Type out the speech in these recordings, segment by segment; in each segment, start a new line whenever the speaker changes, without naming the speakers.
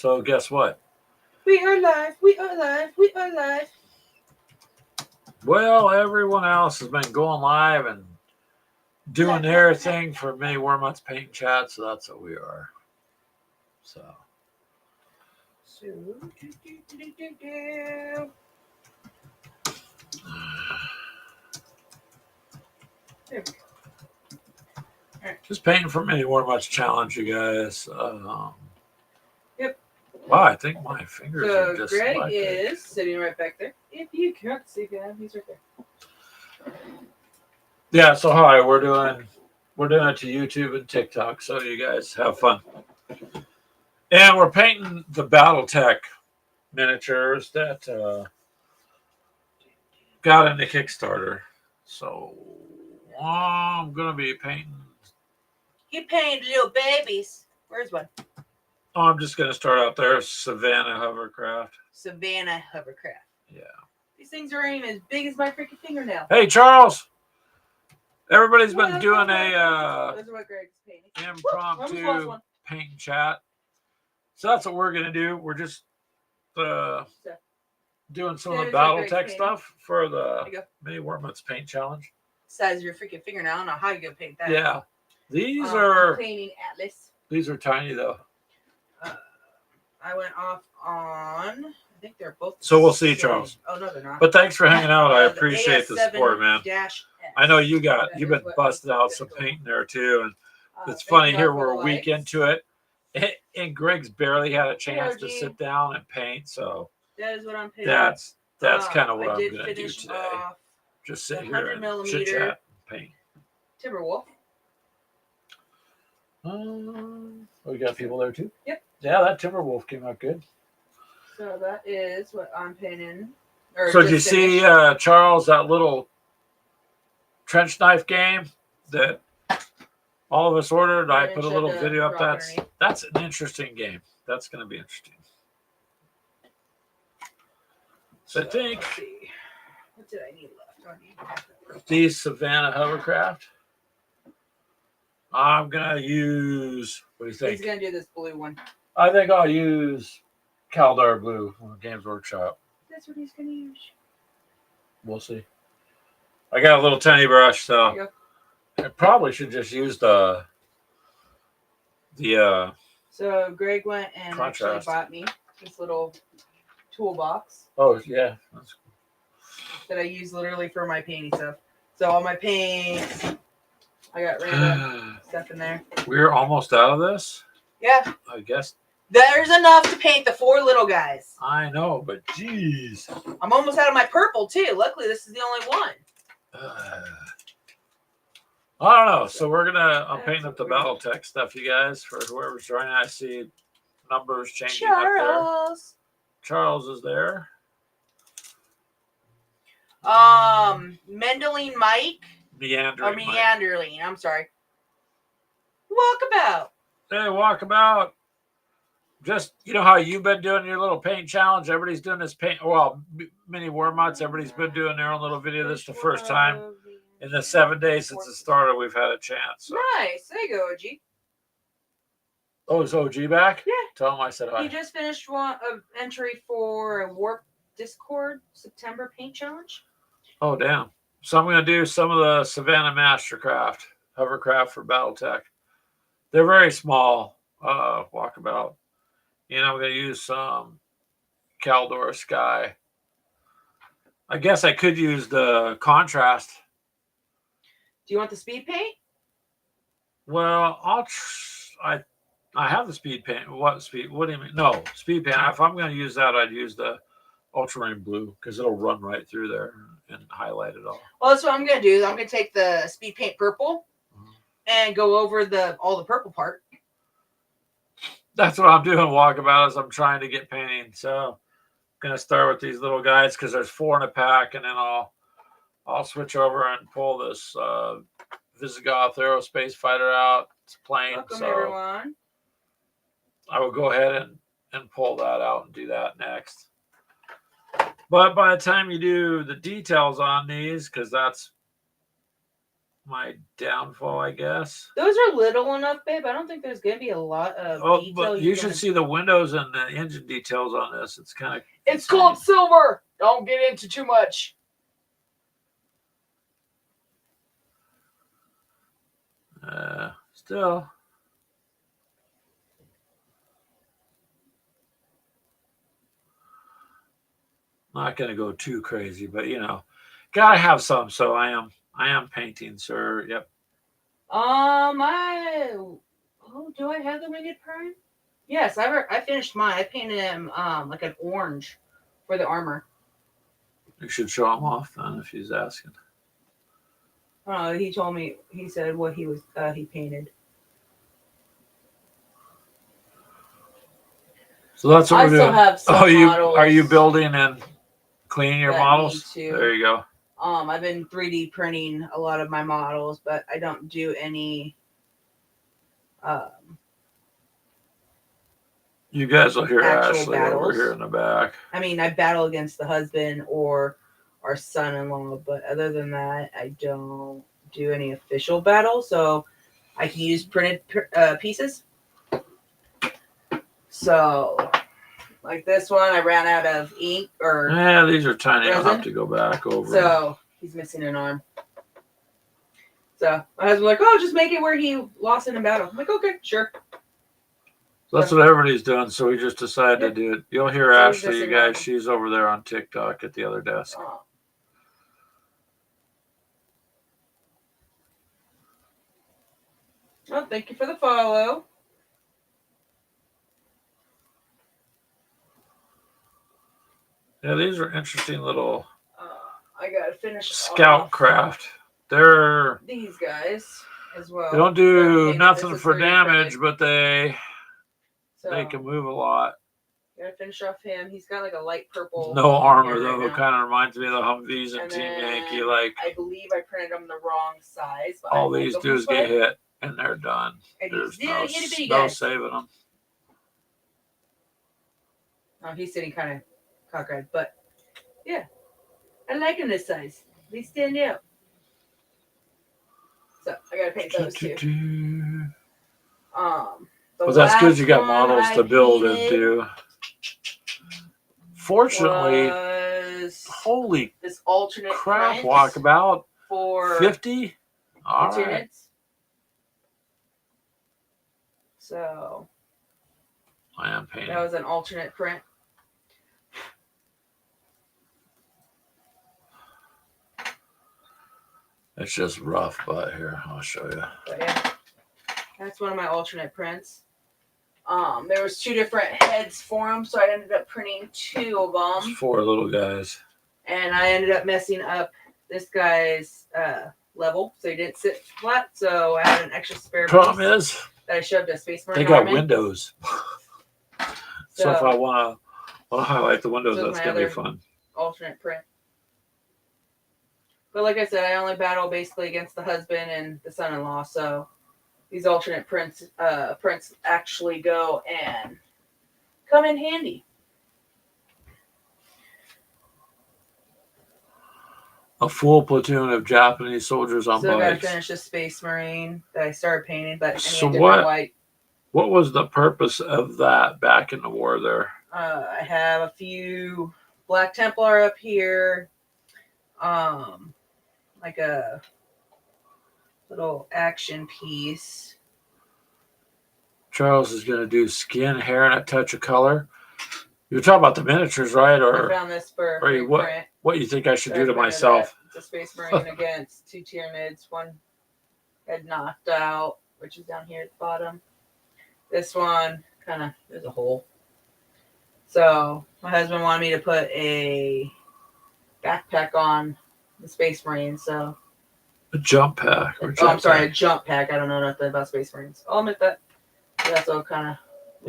So guess what?
We are live. We are live. We are live.
Well, everyone else has been going live and doing their thing for Mini Wormuts Paint Chat, so that's what we are. So. Just painting for Mini Wormuts Challenge, you guys.
Yep.
Wow, I think my fingers are just
Greg
like
is sitting right back there. If you can't see him, he's right there.
Yeah, so hi, we're doing it to YouTube and TikTok, so you guys have fun. And we're painting the battletech miniatures that got into Kickstarter. So I'm gonna be painting.
You painted little babies. Where's one?
Oh, I'm just gonna start out there. Savannah Hovercraft.
Savannah Hovercraft.
Yeah.
These things are even as big as my freaking fingernail.
Hey, Charles. Everybody's been doing a
Those are what Greg's painting.
impromptu paint and chat. So that's what we're gonna do. We're just doing some of the battletech stuff for the Mini Wormuts Paint Challenge.
Size of your freaking fingernail. I don't know how you're gonna paint that.
Yeah. These are
painting Atlas.
These are tiny though.
I went off on. I think they're both.
So we'll see, Charles.
Oh no, they're not.
But thanks for hanging out. I appreciate the support, man. I know you've been busting out some painting there too, and it's funny here we're a week into it, and Greg's barely had a chance to sit down and paint. So
that is what I'm painting.
That's kind of what I'm gonna do today. Just sit here and chit chat and paint.
Timberwolf.
We got people there too.
Yep.
Yeah, that Timberwolf came out good.
So that is what I'm painting.
So did you see, Charles, that little trench knife game that all of us ordered? I put a little video up. That's an interesting game. That's going to be interesting. So I think.
What did I need left?
These Savannah Hovercraft. I'm going to use. What do you think?
He's going to do this blue one.
I think I'll use Caldar Blue from Games Workshop.
That's what he's going to use.
We'll see. I got a little tiny brush, so I probably should just use the
So Greg went and actually bought me this little toolbox.
Oh yeah, that's cool.
That I use literally for my painting stuff. So all my paints, I got random stuff in there.
We're almost out of this.
Yeah.
I guess.
There's enough to paint the 4 little guys.
I know, but geez.
I'm almost out of my purple too. Luckily, this is the only one.
I don't know. So I'm painting up the battletech stuff, you guys, for whoever's joining. I see numbers changing up there. Charles is there.
Mendeline Mike. Meanderline. I'm sorry. Walkabout.
Hey, Walkabout. Just, you know how you've been doing your little paint challenge? Everybody's doing this paint. Well, Mini Wormuts, everybody's been doing their own little video. This is the first time in the 7 days since it started we've had a chance. So.
Nice. There you go, OG.
Oh, is OG back?
Yeah.
Tell him I said hi.
He just finished an entry for a Warp Discord September paint challenge.
Oh, damn. So I'm going to do some of the Savannah Mastercraft, hovercraft for Battletech. They're very small, Walkabout. And I'm going to use some Caldor Sky. I guess I could use the contrast.
Do you want the speed paint?
Well, I have the speed paint. What speed? What do you mean? No, speed paint. If I'm going to use that, I'd use the ultramarine blue because it'll run right through there and highlight it all.
Well, that's what I'm going to do. I'm going to take the speed paint purple and go over all the purple part.
That's what I'm doing, Walkabout, is I'm trying to get painting. So I'm going to start with these little guys because there's 4 in a pack, and then I'll switch over and pull this Visigoth Aerospace Fighter out. It's plain.
Welcome, everyone.
I will go ahead and pull that out and do that next. But by the time you do the details on these, because that's my downfall, I guess.
Those are little enough, babe. I don't think there's gonna be a lot of detail.
But you should see the windows and the engine details on this. It's kind of.
It's called silver. Don't get into too much.
Still. Not going to go too crazy, but you know, gotta have some. So I am painting, sir. Yep.
Do I have the winged prime? Yes, I finished mine. I painted him like an orange for the armor.
You should show him off then if he's asking.
He told me. He said what he painted.
So that's what we're doing.
Have some models
are you building and cleaning your
that
models?
need to.
There you go.
I've been 3D printing a lot of my models, but I don't do any.
You guys will hear
actual
Ashley
battles.
over here in the back.
I mean, I battle against the husband or our son-in-law, but other than that, I don't do any official battles. So I can use printed pieces. So, like this one, I ran out of ink or.
Yeah, these are tiny.
resin.
I'll have to go back over.
So he's missing an arm. So my husband's like, "Oh, just make it where he lost in a battle." I'm like, "Okay, sure."
That's what everybody's doing, so we just decided to do it. You'll hear
So
Ashley, you guys. She's over there on TikTok at the other desk.
Oh, thank you for the follow.
Yeah, these are interesting little
I gotta finish
scout craft. They're
these guys as well.
They don't do nothing for damage, but they can move a lot.
Gotta finish off him. He's got like a light purple.
No armor though. It kind of reminds me of the Humvees and Team Yankee. Like
I believe I printed them the wrong size. But
all these do is get hit and they're done. There's no saving them.
Oh, he's sitting kind of cockeyed, but yeah, I like them this size. They stand out. So I gotta paint those too.
Well, that's good. You got models to build into. Fortunately, holy
this alternate
crap! Walkabout
for
50. All right.
Units. So
I am painting.
That was an alternate print.
It's just rough, but here, I'll show you.
But yeah, that's one of my alternate prints. There was 2 different heads for them, so I ended up printing 2 of them.
It's 4 little guys.
And I ended up messing up this guy's level, so he didn't sit flat. So I had an extra spare
Problem
piece
is,
that I shoved a Space Marine.
they got windows. So if I want to highlight the windows, that's gonna be fun.
Alternate print. But like I said, I only battle basically against the husband and the son-in-law, so these alternate prints actually go and come in handy.
A full platoon of Japanese soldiers on
bikes. So I gotta finish the Space Marine that I started painting, but
so what was the purpose of that back in the war there?
I have a few Black Templar up here. Like a little action piece.
Charles is going to do skin, hair, and a touch of color. You're talking about the miniatures, right? Or
I found this for
what you think I should do to myself?
It's a Space Marine against 2 Tyranids. One had knocked out, which is down here at the bottom. This one there's a hole. So my husband wanted me to put a backpack on the Space Marine, so
a jump pack.
A jump pack. I don't know nothing about Space Marines. I'll admit that. That's all kind of.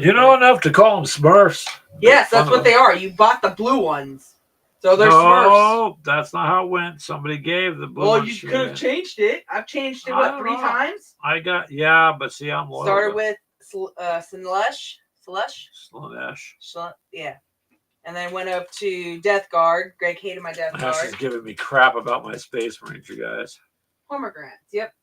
You know enough to call them Smurfs.
Yes, that's what they are. You bought the blue ones, so they're Smurfs.
No, that's not how it went. Somebody gave the blue.
Well, you could have changed it. I've changed it 3 times.
But see, I'm loyal.
Started with Slush. Yeah. And then went up to Death Guard. Greg hated my Death Guard.
She's giving me crap about my Space Marines, you guys.
pomegranates. Yep.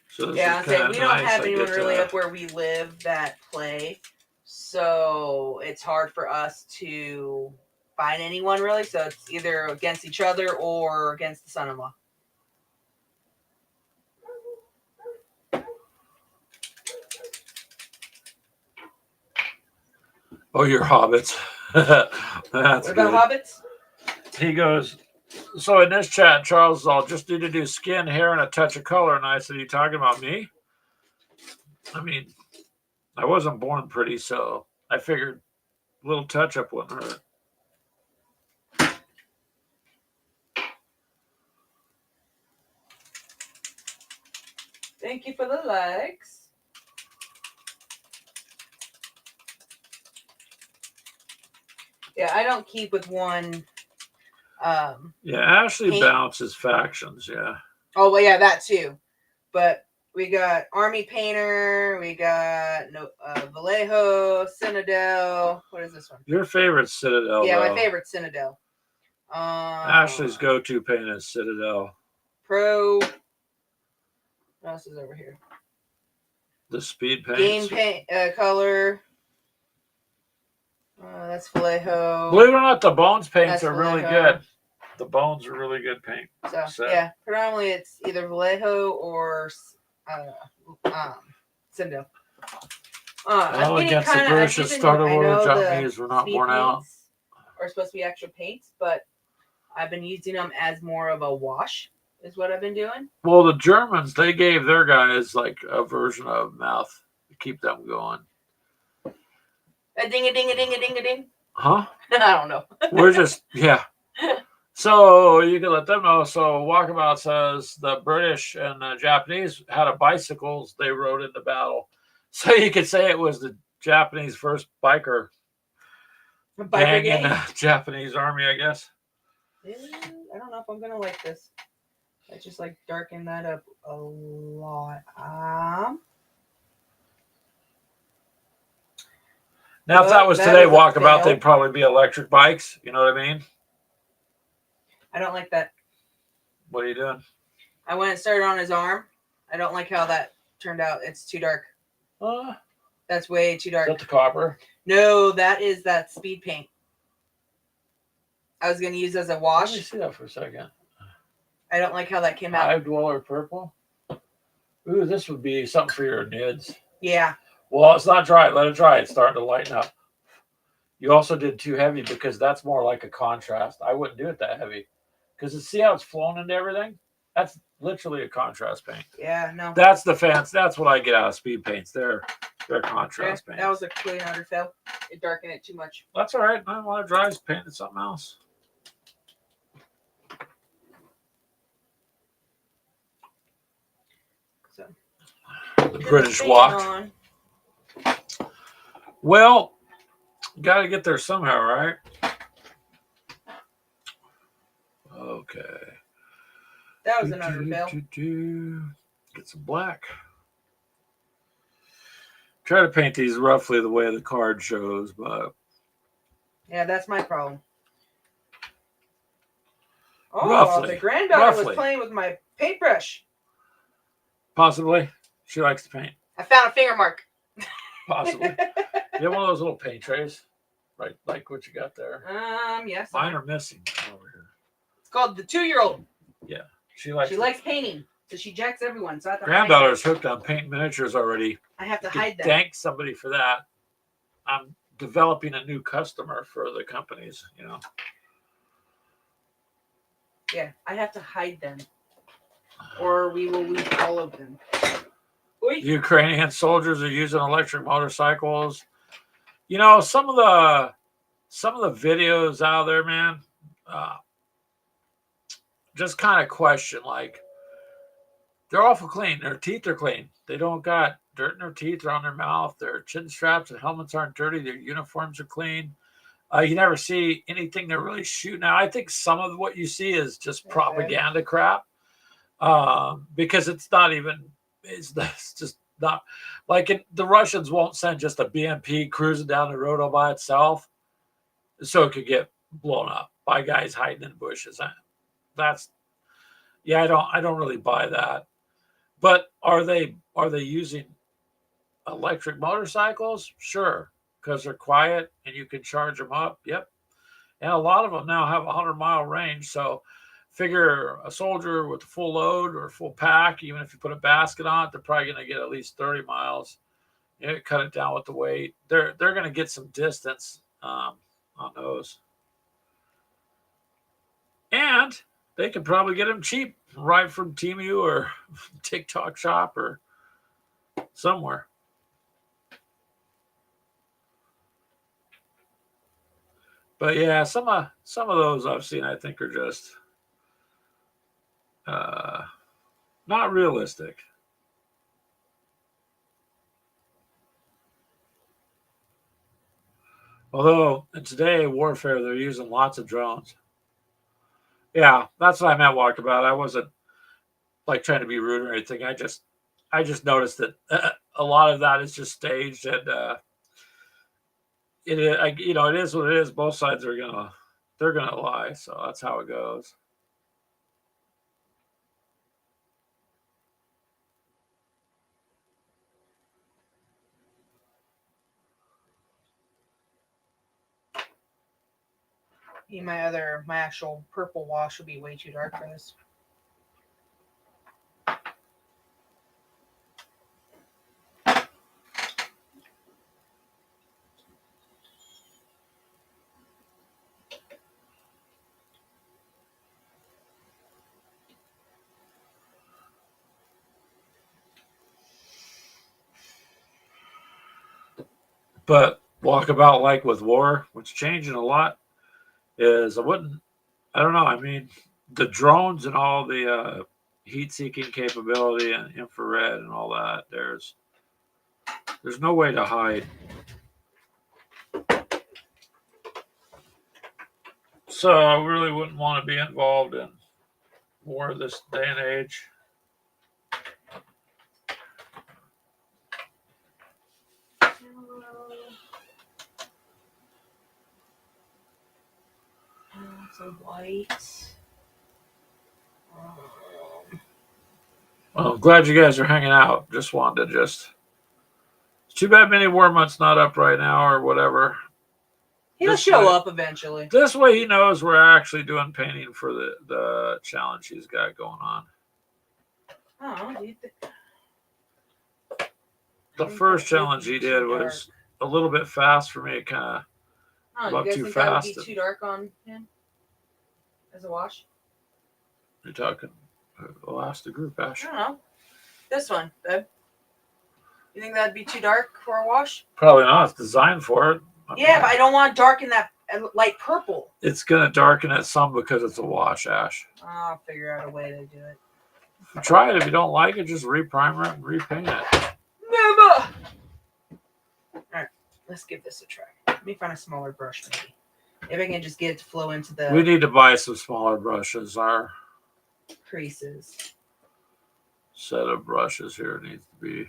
So this
Yeah,
is
I'd say
kind
we
of
don't
nice.
have
I
anyone
get
really
to,
up where we live that play, so it's hard for us to find anyone really. So it's either against each other or against the son-in-law.
oh, your hobbits. That's
What
good.
about hobbits?
He goes, so in this chat, Charles, I'll just need to do skin, hair, and a touch of color. And I said, you talking about me? I mean, I wasn't born pretty, so I figured a little touch up wouldn't hurt.
Thank you for the likes. Yeah, I don't keep with one.
Yeah, Ashley
paint.
bounces factions. Yeah.
Oh, well, yeah, that too. But we got Army Painter. We got Vallejo, Citadel. What is this one?
Your favorite Citadel,
Yeah,
though.
my favorite Citadel.
Ashley's go-to paint is Citadel.
Pro. What else is over here?
The speed paints.
Game paint color. That's Vallejo.
Believe it or not, the Bones paints
That's
are really
Vallejo.
good. The Bones are really good paint.
So yeah, predominantly it's either Vallejo or Citadel.
Well, against the British at Starter War, Japanese were not worn out.
Are supposed to be extra paints, but I've been using them as more of a wash. Is what I've been doing.
Well, the Germans, they gave their guys like a version of mouth to keep them going.
A ding a ding a ding a ding a ding.
Huh?
I don't know.
We're just So you can let them know. So Walkabout says the British and the Japanese had a bicycles they rode into battle. So you could say it was the Japanese first biker gang in the Japanese army, I guess.
I don't know if I'm gonna like this. I just like darken that up a lot.
Now, if that was today, Walkabout, they'd probably be electric bikes. You know what I mean?
I don't like that.
What are you doing?
I went and started on his arm. I don't like how that turned out. It's too dark. That's way too dark.
Is that the copper?
No, that is that speed paint. I was going to use as a wash.
Let me see that for a second.
I don't like how that came out.
Hive Dweller purple. Ooh, this would be something for your nids.
Yeah.
Well, it's not dry. Let it dry. It's starting to lighten up. You also did too heavy because that's more like a contrast. I wouldn't do it that heavy because see how it's flowing into everything? That's literally a contrast paint.
Yeah, no.
That's the fans. That's what I get out of speed paints. They're contrast paints.
That was a clean under fail. It darkened it too much.
That's all right. I want to dry paint it something else.
So
the British walk. Well, got to get there somehow, right? Okay.
That was an underfill.
Get some black. Try to paint these roughly the way the card shows, but
yeah, that's my problem. Oh,
roughly,
the granddaughter was playing with my paintbrush.
Possibly. She likes to paint.
I found a finger mark.
Possibly. You have one of those little paint trays? Right, like what you got there?
Yes.
Mine are missing over here.
It's called the 2-year-old.
Yeah. She likes
painting. So she jacks everyone. So I have to
granddaughter's hooked on paint miniatures already.
I have to hide them.
Thank somebody for that. I'm developing a new customer for the companies, you know.
Yeah, I have to hide them. Or we will lose all of them.
Ukrainian soldiers are using electric motorcycles. You know, some of the videos out there, man, just kind of question, like, they're awful clean. Their teeth are clean. They don't got dirt in their teeth or on their mouth. Their chin straps and helmets aren't dirty. Their uniforms are clean. You never see anything they're really shooting at. I think some of what you see is just propaganda crap, because it's not even. It's just Not like the Russians won't send just a BMP cruising down the road all by itself, so it could get blown up by guys hiding in bushes. That's yeah, I don't really buy that. But are they using electric motorcycles? Sure, because they're quiet and you can charge them up. Yep, and a lot of them now have a 100-mile range. So figure a soldier with a full load or full pack, even if you put a basket on it, they're probably going to get at least 30 miles. You know, cut it down with the weight. They're going to get some distance on those, and they can probably get them cheap right from Temu or TikTok Shop or somewhere. But yeah, some of those I've seen I think are just uh, not realistic. Although in today warfare they're using lots of drones. Yeah, that's what I meant walkabout. I wasn't like trying to be rude or anything. I just noticed that a lot of that is just staged, and it is, it is what it is. Both sides they're gonna lie, so that's how it goes.
My actual purple wash will be way too dark for this.
But walkabout, like with war, what's changing a lot is I don't know. I mean, the drones and all the heat-seeking capability and infrared and all that. There's no way to hide. So I really wouldn't want to be involved in war this day and age.
Some white.
Well, I'm glad you guys are hanging out. Just wanted to It's too bad Mini Warmutt's not up right now or whatever.
He'll show up eventually.
This way he knows we're actually doing painting for the challenge he's got going on.
Oh,
The first challenge he did was a little bit fast for me. It kind of
you guys
too
think
fast.
That would be too dark on him as a wash?
You're talking the last group, Ash.
I don't know. This one, babe. You think that'd be too dark for a wash?
Probably not. It's designed for it.
But I don't want dark in that light purple.
It's gonna darken it some because it's a wash, Ash.
I'll figure out a way to do it.
Try it. If you don't like it, just reprimer it and repaint it.
Never. Alright, let's give this a try. Let me find a smaller brush maybe. Maybe I can just get it to flow into the...
We need to buy some smaller brushes. Our
creases.
Set of brushes here needs to be...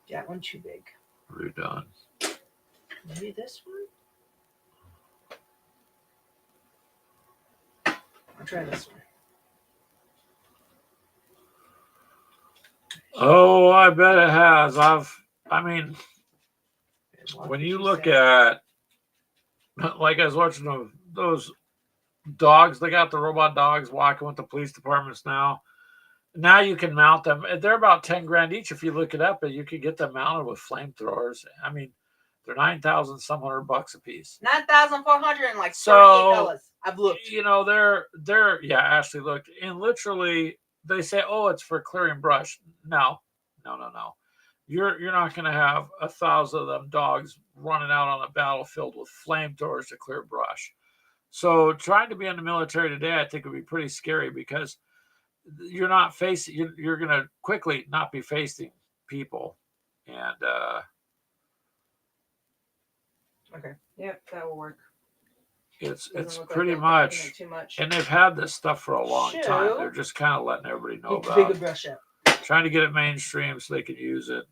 That one too big.
Redone.
Maybe this one? I'll try this one.
Oh, I bet it has. When you look at, like I was watching those dogs, they got the robot dogs walking with the police departments now. Now you can mount them. They're about 10 grand each if you look it up, but you could get them mounted with flamethrowers. I mean, they're 9,000 some $100 a piece.
9,400 and like $38. I've looked.
They're Ashley looked, and literally they say, oh, it's for clearing brush. No. You're not going to have 1,000 of them dogs running out on a battlefield with flamethrowers to clear brush. So trying to be in the military today, I think would be pretty scary because you're going to quickly not be facing people. And
okay. Yep, that will work.
It's pretty much, and they've had this stuff for a long time. They're just kind of letting everybody know about it.
Take a brush out.
Trying to get it mainstream so they can use it.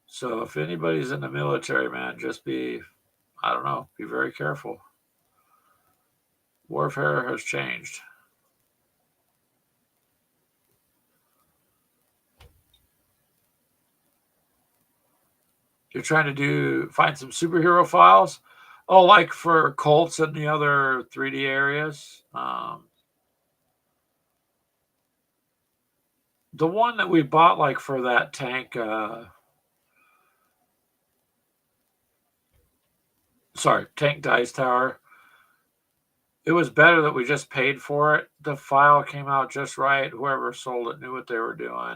So if anybody's in the military, man, just be, I don't know, be very careful. Warfare has changed. You're trying to find some superhero files. Oh, like for Colts and the other 3D areas. The one that we bought, like for that tank, tank dice tower. It was better that we just paid for it. The file came out just right. Whoever sold it knew what they were doing.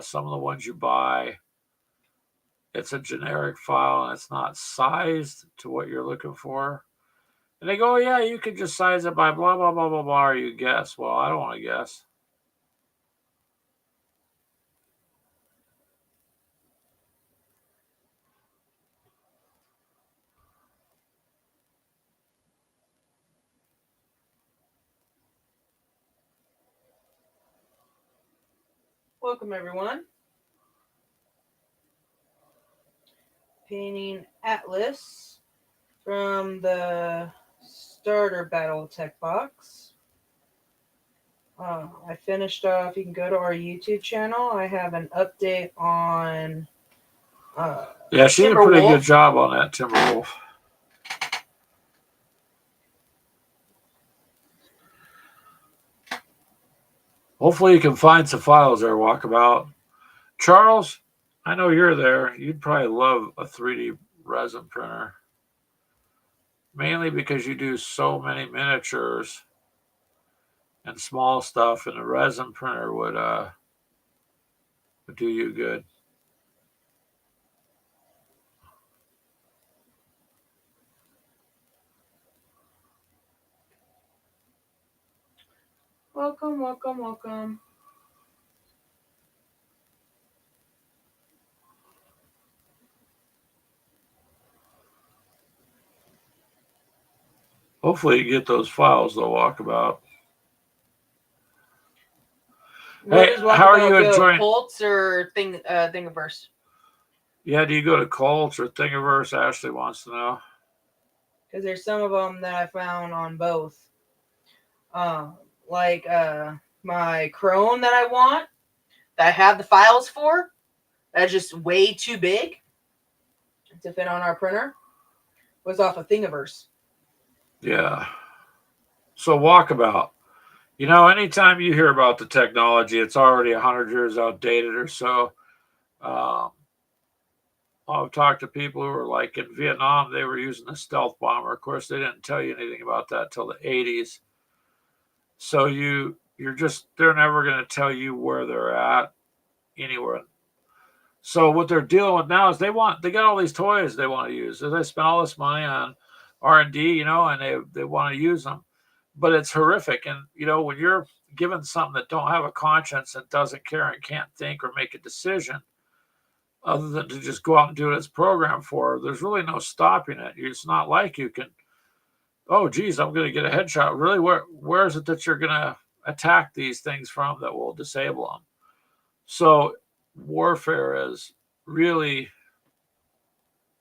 Some of the ones you buy, it's a generic file and it's not sized to what you're looking for. And they go, oh, yeah, you can just size it by blah, blah, blah, blah, blah, or you guess. Well, I don't want to guess.
Welcome, everyone. Painting Atlas from the starter battletech box. I finished off. You can go to our YouTube channel. I have an update on.
Yeah, she did a pretty good job on that Timberwolf. Hopefully you can find some files there, Walkabout. Charles, I know you're there. You'd probably love a 3D resin printer. Mainly because you do so many miniatures and small stuff, and a resin printer would do you good.
Welcome, welcome, welcome.
Hopefully you get those files, though, Walkabout.
Hey, how are you enjoying Colts or Thingiverse?
Yeah, do you go to Colts or Thingiverse? Ashley wants to know.
Because there's some of them that I found on both. Like my Crone that I want, that I have the files for, that's just way too big to fit on our printer, was off of Thingiverse.
Yeah. So Walkabout. You know, anytime you hear about the technology, it's already 100 years outdated or so. I've talked to people who were like in Vietnam, they were using a stealth bomber. Of course, they didn't tell you anything about that till the 80s. So they're never going to tell you where they're at anywhere. So what they're dealing with now is they got all these toys they want to use. So they spent all this money on R&D, and they want to use them. But it's horrific. And, when you're given something that don't have a conscience and doesn't care and can't think or make a decision other than to just go out and do what it's programmed for, there's really no stopping it. It's not like you can, oh, geez, I'm going to get a headshot. Really, where is it that you're going to attack these things from that will disable them? So warfare is really,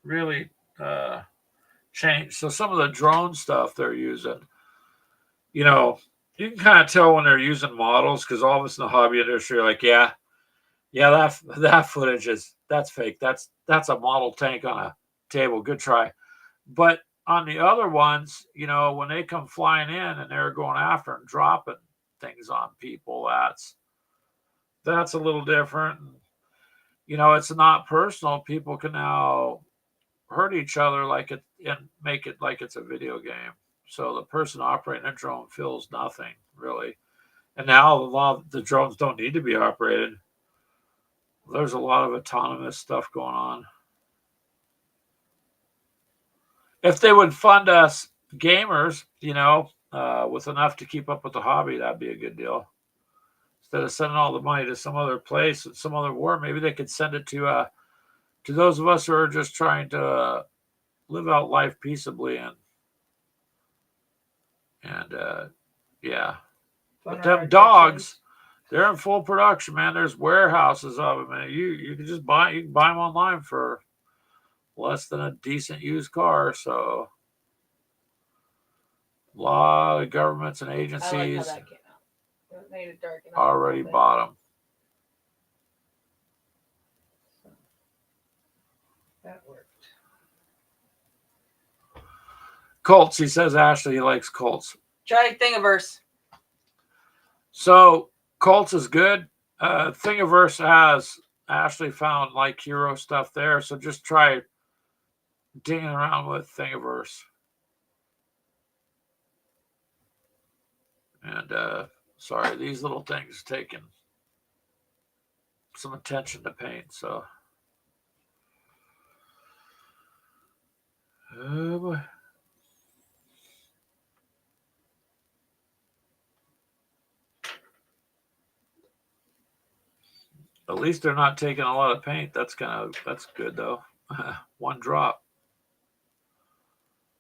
really changed. So some of the drone stuff they're using, you can kind of tell when they're using models because all of us in the hobby industry are like, yeah, that footage that's fake. That's a model tank on a table. Good try. But on the other ones, when they come flying in and they're going after and dropping things on people, that's a little different. It's not personal. People can now hurt each other and make it like it's a video game. So the person operating a drone feels nothing really. And now a lot of the drones don't need to be operated. There's a lot of autonomous stuff going on. If they would fund us gamers, with enough to keep up with the hobby, that'd be a good deal. Instead of sending all the money to some other place, some other war, maybe they could send it to those of us who are just trying to live out life peaceably and And yeah,
Fun
but them
hard
dogs, they're in full production, man. There's warehouses of them, man. You can just buy them online for less than a decent used car. So a lot of governments and
I like how
agencies
that came out. It made it darken up
already bought them.
So, that worked.
Colts, he says Ashley he likes Colts.
Try Thingiverse.
So Colts is good. Thingiverse has Ashley found like hero stuff there. So just try digging around with Thingiverse. And sorry, these little things taking some attention to paint. So oh boy. At least they're not taking a lot of paint. That's good though. One drop.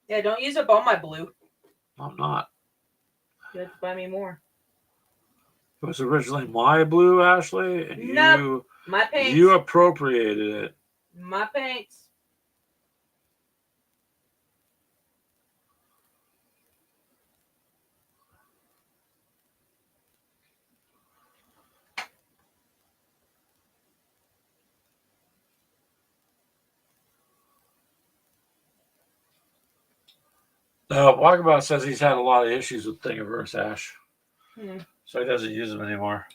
Yeah, don't use up all my blue.
I'm not.
You have to buy me more.
It was originally my blue, Ashley, and
Nope. My paints.
You appropriated it.
My paints.
Walkabout says he's had a lot of issues with Thingiverse, Ash. So he doesn't use them anymore.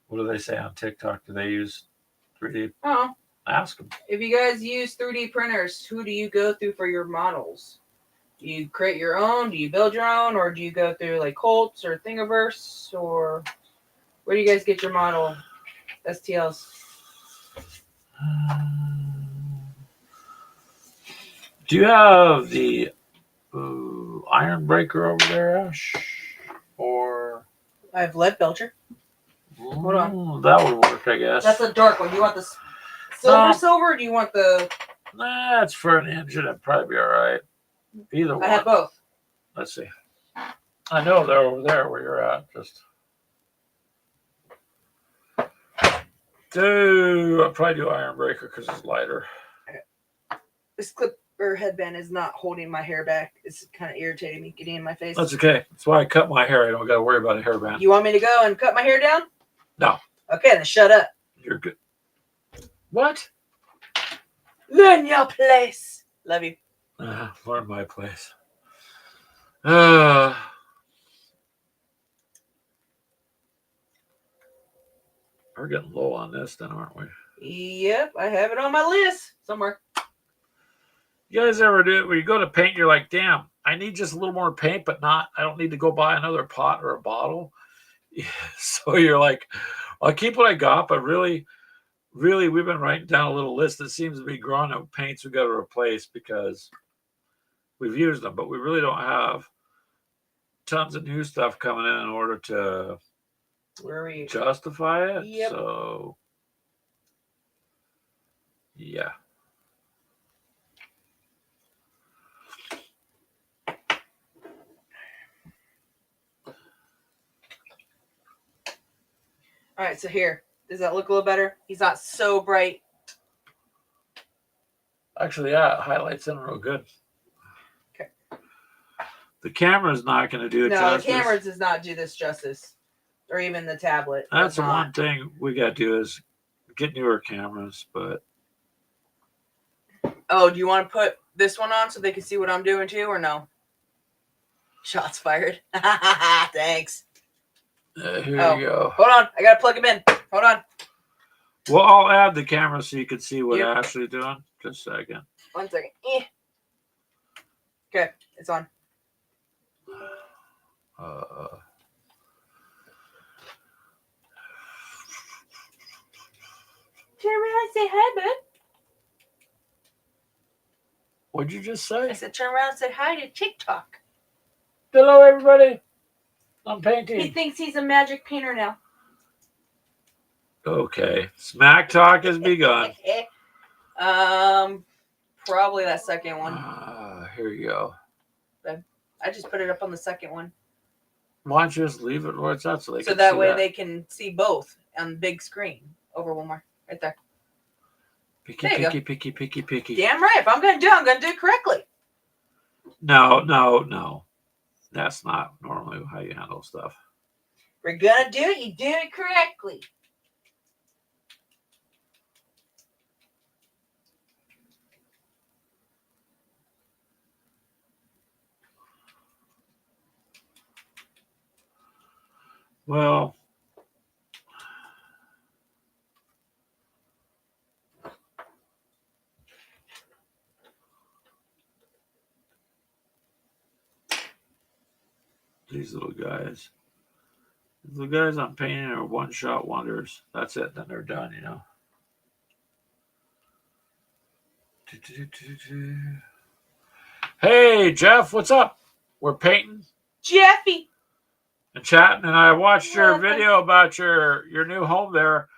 What do they say on TikTok? Do they use 3D?
Oh.
Ask them.
If you guys use 3D printers, who do you go through for your models? Do you create your own? Do you build your own? Or do you go through like Colts or Thingiverse? Or where do you guys get your model STLs?
Do you have the iron breaker over there, Ash? Or
I have lead belcher. Hold on.
That would work, I guess.
That's a dark one. Do you want the silver, or do you want the...
That's for an engine. It'd probably be all right. Either one.
I have both.
Let's see. I know they're over there where you're at. Just I'll probably do iron breaker because it's lighter.
This clip or headband is not holding my hair back. It's kind of irritating me, getting in my face.
That's okay. That's why I cut my hair. I don't got to worry about a hairband.
You want me to go and cut my hair down?
No.
Okay, then shut up.
You're good. What?
Learn your place. Love you.
Learn my place. We're getting low on this then, aren't we?
Yep, I have it on my list somewhere.
You guys ever do it where you go to paint, you're like, damn, I need just a little more paint, but I don't need to go buy another pot or a bottle. Yeah, so you're like, I'll keep what I got, but really, we've been writing down a little list that seems to be growing of paints we got to replace because we've used them, but we really don't have tons of new stuff coming in order to justify it.
Yep.
So, yeah.
All right, so here. Does that look a little better? He's not so bright.
Actually, yeah, it highlights in real good.
Okay.
The camera's not going to do it justice.
No, the camera does not do this justice. Or even the tablet.
That's the one thing we got to do is get newer cameras, but...
Oh, do you want to put this one on so they can see what I'm doing too, or no? Shots fired. Thanks.
Here you go.
Hold on. I got to plug him in. Hold on.
Well, I'll add the camera so you can see what Ashley's doing. Just a second.
1 second. Okay, it's on. Turn around and say hi, bud.
What'd you just say?
I said turn around and say hi to TikTok.
Hello, everybody. I'm painting.
He thinks he's a magic painter now.
Okay. Smack talk has begun.
Probably that second one.
Here you go.
I just put it up on the second one.
Why don't you just leave it where it's at so they
So
can
that
see
way
that?
they can see both on the big screen. Over one more. Right there.
Picky,
There you
picky,
go.
picky, picky, picky.
Damn right. If I'm going to do it, I'm going to do it correctly.
No. That's not normally how you handle stuff.
We're going to do it. You do it correctly.
Well, these little guys. The guys I'm painting are one-shot wonders. That's it. Then they're done, you know. Hey, Jeff, what's up? We're painting
Jeffy.
and chatting, and I watched your video about your new home there.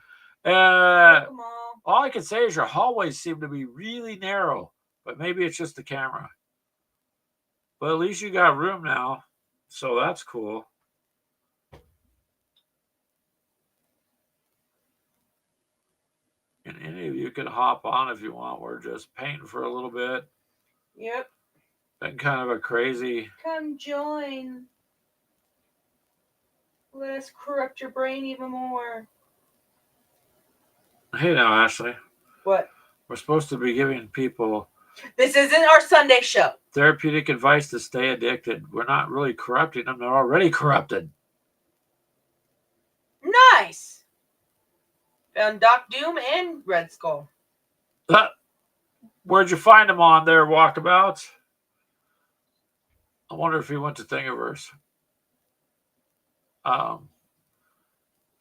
All I can say is your hallways seem to be really narrow, but maybe it's just the camera. But at least you got room now, so that's cool. And any of you can hop on if you want. We're just painting for a little bit.
Yep.
Been kind of a crazy.
Come join. Let us corrupt your brain even more.
Hey now, Ashley.
What?
We're supposed to be giving people.
This isn't our Sunday show.
Therapeutic advice to stay addicted. We're not really corrupting them. They're already corrupted.
Nice. Found Doc Doom and Red Skull.
Where'd you find them on their walkabouts? I wonder if he went to Thingiverse.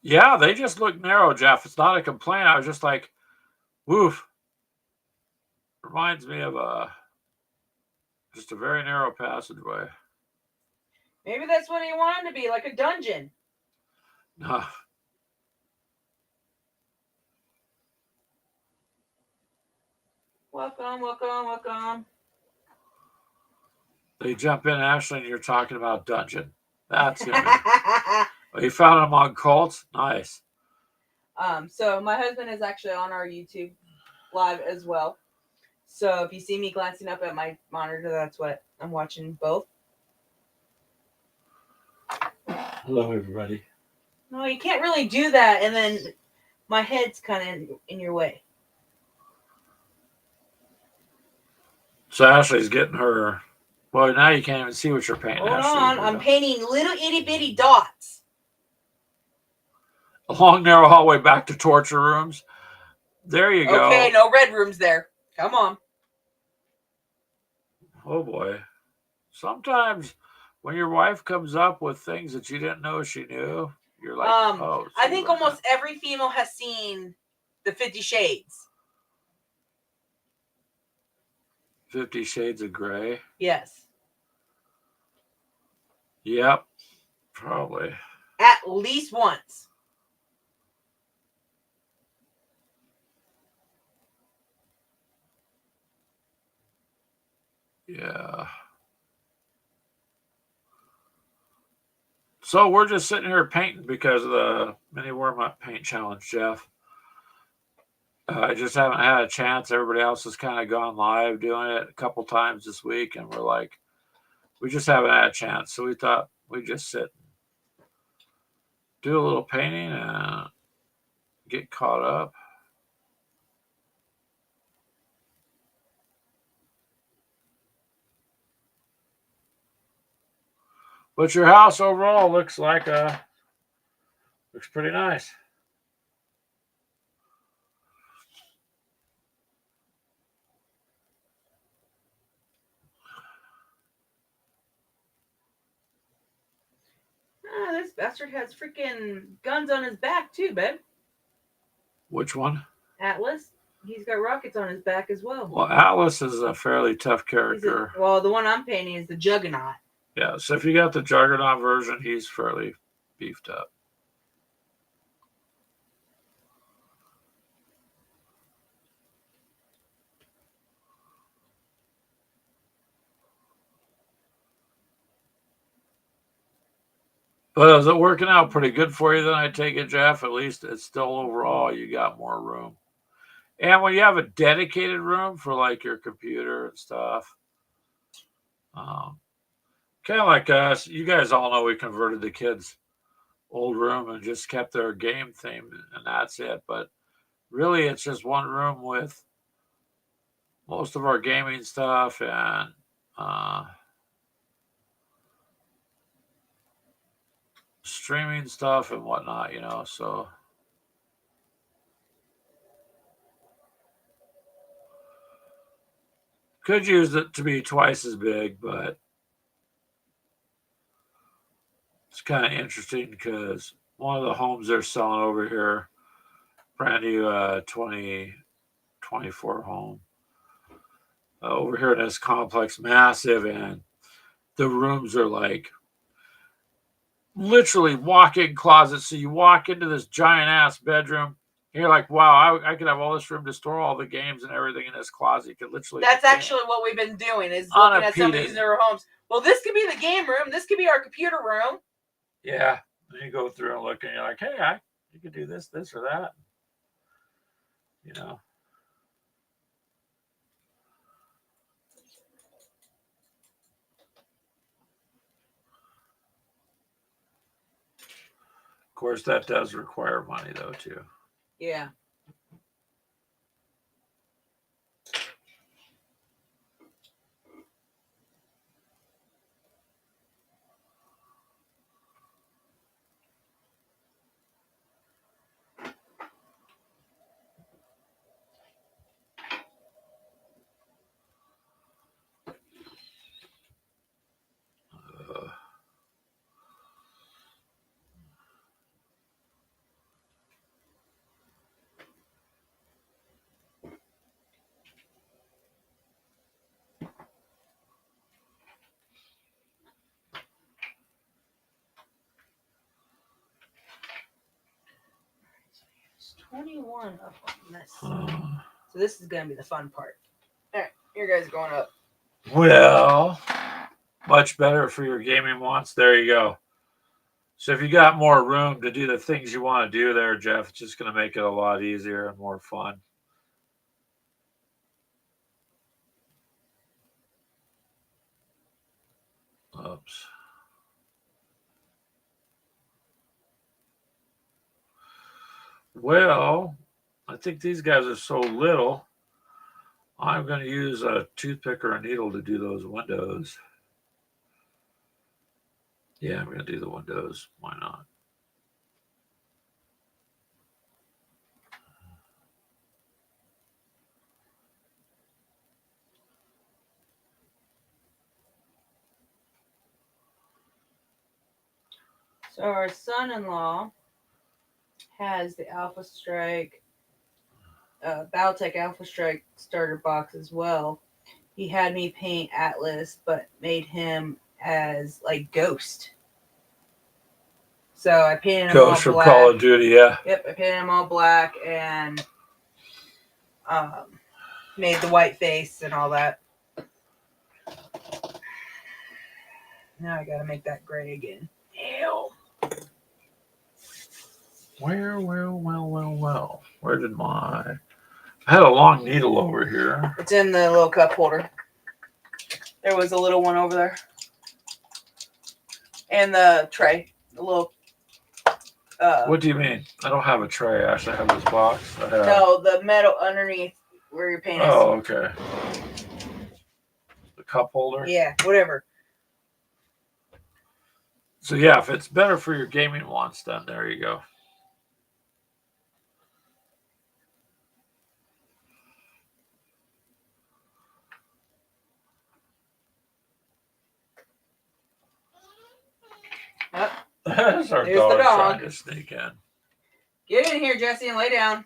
Yeah, they just look narrow, Jeff. It's not a complaint. I was just like, woof. Reminds me of just a very narrow passageway.
Maybe that's what he wanted to be, like a dungeon.
No.
Welcome.
They jump in, Ashley, and you're talking about dungeon. That's yummy. Oh, you found them on Cults? Nice.
So my husband is actually on our YouTube live as well. So if you see me glancing up at my monitor, that's what I'm watching both.
Hello, everybody.
No, you can't really do that, and then my head's kind of in your way.
So Ashley's getting her. Well, now you can't even see what you're painting.
Hold
Ashley.
on, I'm painting little itty bitty dots.
A long, narrow hallway back to torture rooms. There you go.
Okay, no red rooms there. Come on.
Oh, boy. Sometimes when your wife comes up with things that you didn't know she knew, you're like, oh.
I think almost every female has seen the 50 Shades.
50 Shades of Grey?
Yes.
Yep. Probably.
At least once.
Yeah. So we're just sitting here painting because of the mini warm-up paint challenge, Jeff. I just haven't had a chance. Everybody else has kind of gone live doing it a couple times this week, and we're like, we just haven't had a chance. So we thought we'd just sit and do a little painting and get caught up. But your house overall looks pretty nice.
This bastard has freaking guns on his back too, babe.
Which one?
Atlas. He's got rockets on his back as well.
Well, Atlas is a fairly tough character.
The one I'm painting is the Juggernaut.
Yeah, so if you got the Juggernaut version, he's fairly beefed up. But is it working out pretty good for you then, I take it, Jeff? At least it's still overall, you got more room. And when you have a dedicated room for like your computer and stuff, um, kind of like us, you guys all know we converted the kids' old room and just kept their game theme, and that's it. But really, it's just one room with most of our gaming stuff and uh, streaming stuff and whatnot, you know. So could use it to be twice as big, but it's kind of interesting because one of the homes they're selling over here, brand new 2024 home over here in this complex, massive, and the rooms are like literally walk-in closets. So you walk into this giant ass bedroom. And you're like, wow, I could have all this room to store all the games and everything in this closet. You could literally.
That's actually what we've been doing is looking at some of these newer homes. Well, this could be the game room. This could be our computer room.
Yeah. Then you go through and look, and you're like, hey, you could do this, or that. You know. Of course, that does require money, though, too.
Yeah. It's 21 up on this. So this is going to be the fun part. All right, your guys are going up.
Well, much better for your gaming wants. There you go. So if you got more room to do the things you want to do there, Jeff, it's just going to make it a lot easier and more fun. Oops. Well, I think these guys are so little, I'm going to use a toothpick or a needle to do those windows. Yeah, I'm going to do the windows. Why not?
So our son-in-law has the Alpha Strike, battletech Alpha Strike starter box as well. He had me paint Atlas, but made him as like Ghost. So I painted him
Ghost
all
from
black.
Call of Duty, yeah.
Yep, I painted him all black and made the white face and all that. Now I gotta make that gray again. Ew.
Well. Where did I had a long needle over here.
It's in the little cup holder. There was a little one over there. And the tray. The little
what do you mean? I don't have a tray, Ash. I have this box.
No, the metal underneath where your paint is.
Oh, okay. The cup holder?
Yeah, whatever.
So yeah, if it's better for your gaming wants, then there you go. There's our dog trying to sneak in.
Get in here, Jesse, and lay down.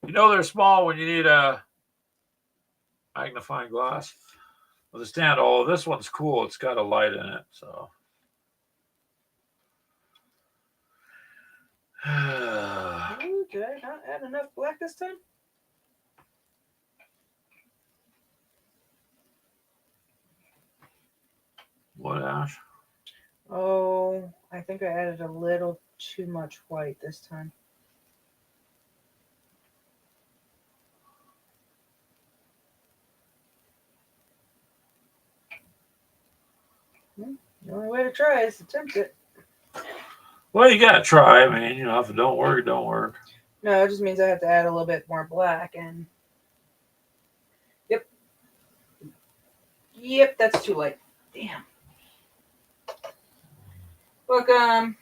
You know they're small when you need a magnifying glass with a stand. Oh, this one's cool. It's got a light in it, so.
Ooh, did I not add enough black this time?
What, Ash?
Oh, No, I think I added a little too much white this time. The only way to try is to attempt it.
Well, you gotta try. I mean, if it don't work, it don't work.
No, it just means I have to add a little bit more black and. Yep, that's too light. Damn. Welcome.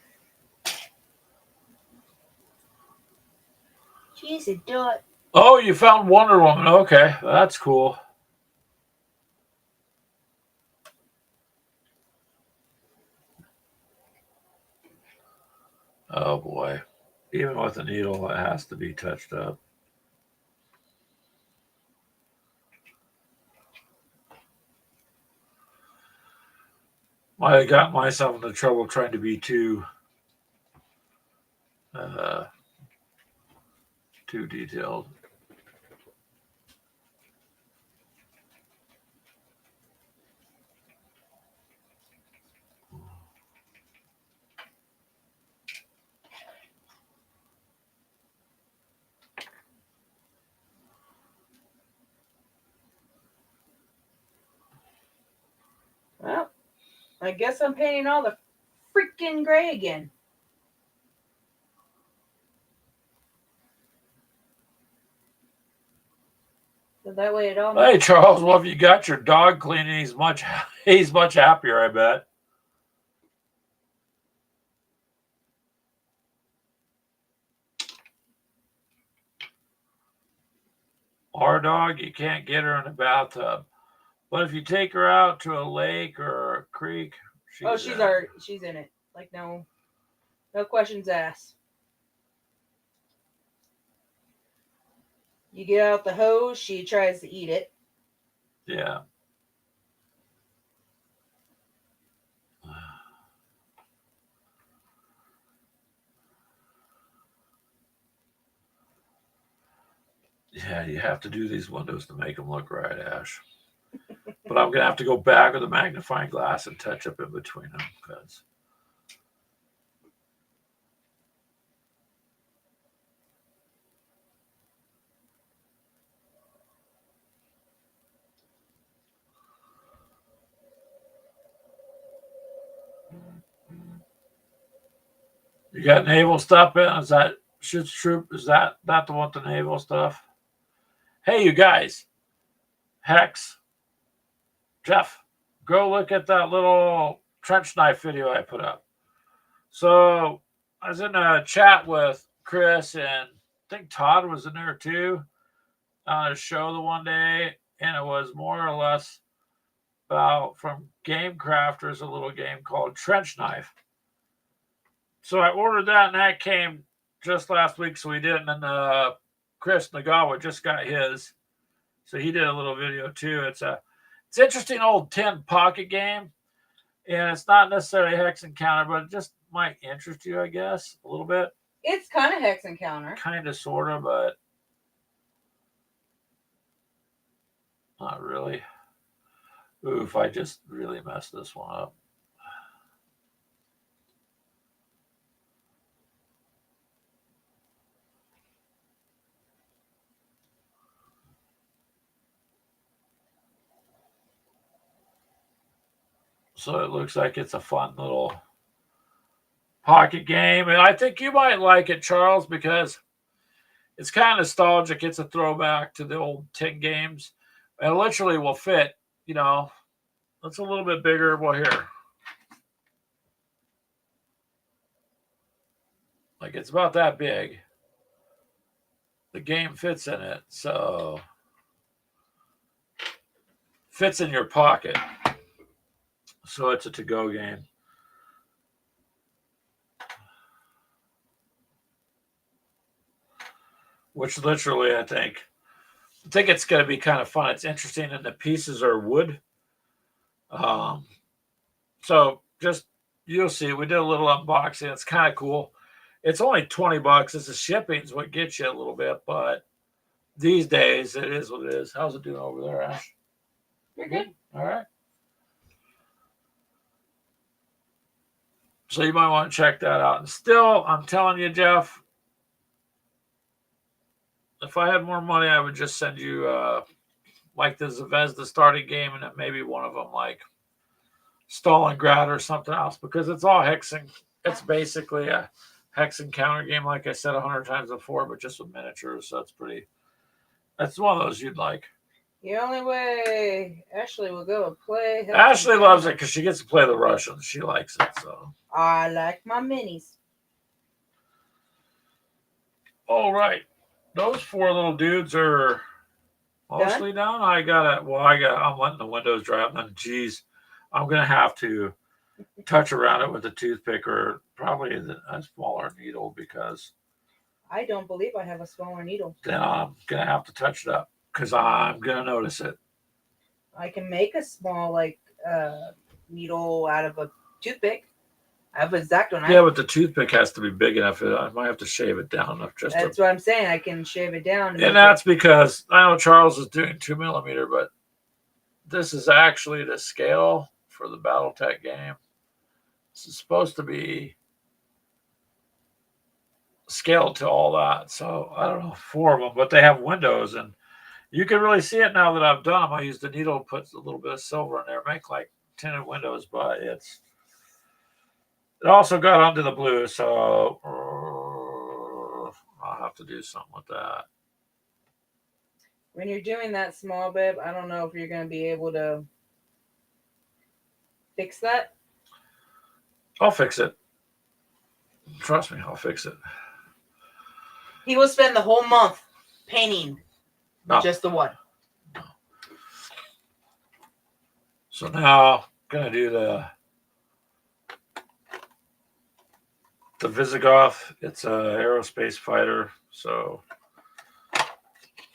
She's a dot.
Oh, you found Wonder Woman. Okay, that's cool. Oh boy. Even with a needle, it has to be touched up. I got myself into trouble trying to be too detailed.
Well, I guess I'm painting all the freaking gray again. So that way it all.
Hey Charles, well if you got your dog cleaning, he's much happier, I bet. Our dog, you can't get her in a bathtub, but if you take her out to a lake or a creek,
she's in it. Like no questions asked. You get out the hose, she tries to eat it.
Yeah. Yeah, you have to do these windows to make them look right, Ash. But I'm going to have to go back with a magnifying glass and touch up in between them. Because you got naval stuff in? Is that Shit's Troop? Is that the one with the naval stuff? Hey, you guys. Hex. Jeff, go look at that little trench knife video I put up. So I was in a chat with Chris, and I think Todd was in there too on a show the one day, and it was more or less about from Game Crafters, a little game called Trench Knife. So I ordered that, and that came just last week, so we did it. And then Chris Nagawa just got his, so he did a little video too. It's interesting old tin pocket game, and it's not necessarily a hex encounter, but it just might interest you, I guess, a little bit.
It's kind of hex encounter.
Kind of, sort of, but not really. Oof, I just really messed this one up. So it looks like it's a fun little pocket game. And I think you might like it, Charles, because it's kind of nostalgic. It's a throwback to the old tin games. And literally will fit, it's a little bit bigger. Well, here. Like, it's about that big. The game fits in it. So, fits in your pocket. So it's a to-go game. Which literally, I think it's going to be kind of fun. It's interesting, and the pieces are wood. So just, you'll see. We did a little unboxing. It's kind of cool. It's only $20. It's the shipping's what gets you a little bit, but these days it is what it is. How's it doing over there, Ash?
You're good.
All right. So you might want to check that out. And still, I'm telling you, Jeff, if I had more money, I would just send you like the Zvezda starting game, and then maybe one of them like Stalingrad or something else, because it's all hexing. It's basically a hex encounter game, like I said 100 times before, but just with miniatures. So it's pretty. That's one of those you'd like.
The only way Ashley will go and play.
Ashley loves it because she gets to play the Russians. She likes it. So
I like my minis.
all right, those 4 little dudes are mostly done. I'm letting the windows dry up. And geez, I'm gonna have to touch around it with a toothpick or probably a smaller needle, because
I don't believe I have a smaller needle.
then I'm gonna have to touch it up because I'm gonna notice it.
I can make a small needle out of a toothpick. I have an X-Acto knife.
Yeah, but the toothpick has to be big enough. I might have to shave it down enough just
That's what I'm saying. I can shave it down.
And that's because I know Charles is doing 2mm, but this is actually the scale for the battletech game. This is supposed to be scaled to all that. So I don't know, 4 of them, but they have windows, and you can really see it now that I've done them. I used a needle to put a little bit of silver in there, make like tinted windows, but it also got onto the blue, so I'll have to do something with that.
When you're doing that small bib, I don't know if you're going to be able to fix that.
I'll fix it. Trust me, I'll fix it.
He will spend the whole month painting just the one.
No. So now I'm going to do the Visigoth. It's an aerospace fighter, so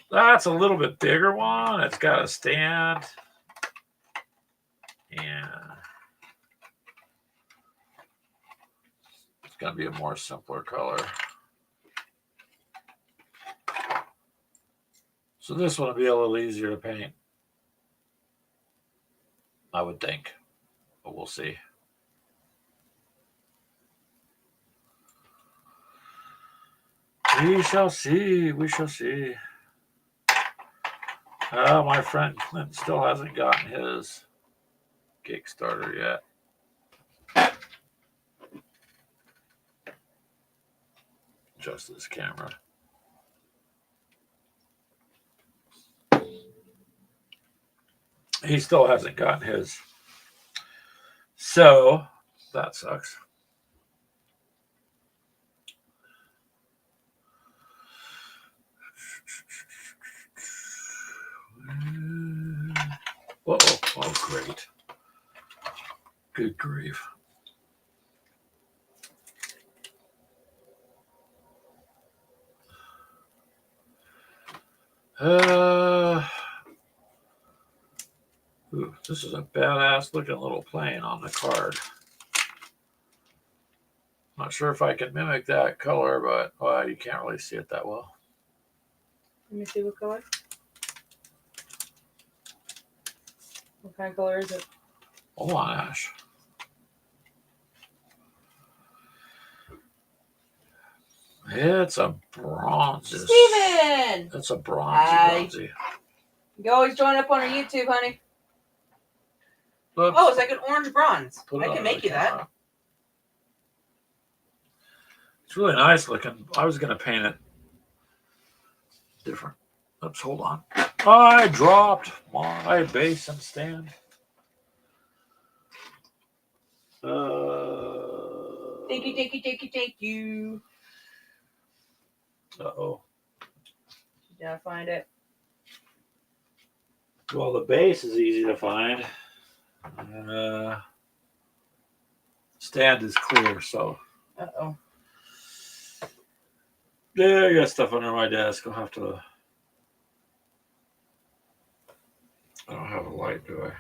that's a little bit bigger one. It's got a stand, and it's going to be a more simpler color. So this one will be a little easier to paint, I would think, but we'll see. We shall see. We shall see. My friend Clint still hasn't gotten his Kickstarter yet. Just this camera. He still hasn't gotten his. So that sucks. Whoa, oh great. Good grief. Ooh, this is a badass looking little plane on the card. Not sure if I can mimic that color, but well, you can't really see it that well.
Let me see what color. What kind of color is it?
Hold on, Ash. It's a bronze.
Steven!
It's a bronzy.
You always join up on our YouTube, honey.
Oops.
Oh, it's like an orange bronze. I can make you that.
It's really nice looking. I was going to paint it different. Oops, hold on. I dropped my base and stand.
Thank you.
Uh-oh.
Did I find it?
Well, the base is easy to find. Stand is clear, so.
Uh-oh.
Yeah, I got stuff under my desk. I'll have to. I don't have a light, do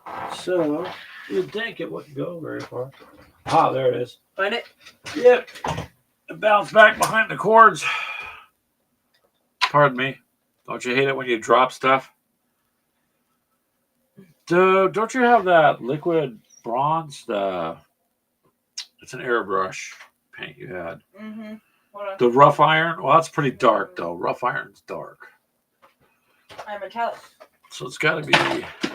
I? So, you'd think it wouldn't go very far. Ah, there it is.
Find it?
Yep. It bounced back behind the cords. Pardon me. Don't you hate it when you drop stuff? Dude, don't you have that liquid bronze? It's an airbrush paint you had.
Mm-hmm.
The rough iron. Well, that's pretty dark though. Rough iron's dark,
I'm metallic.
so it's got to be.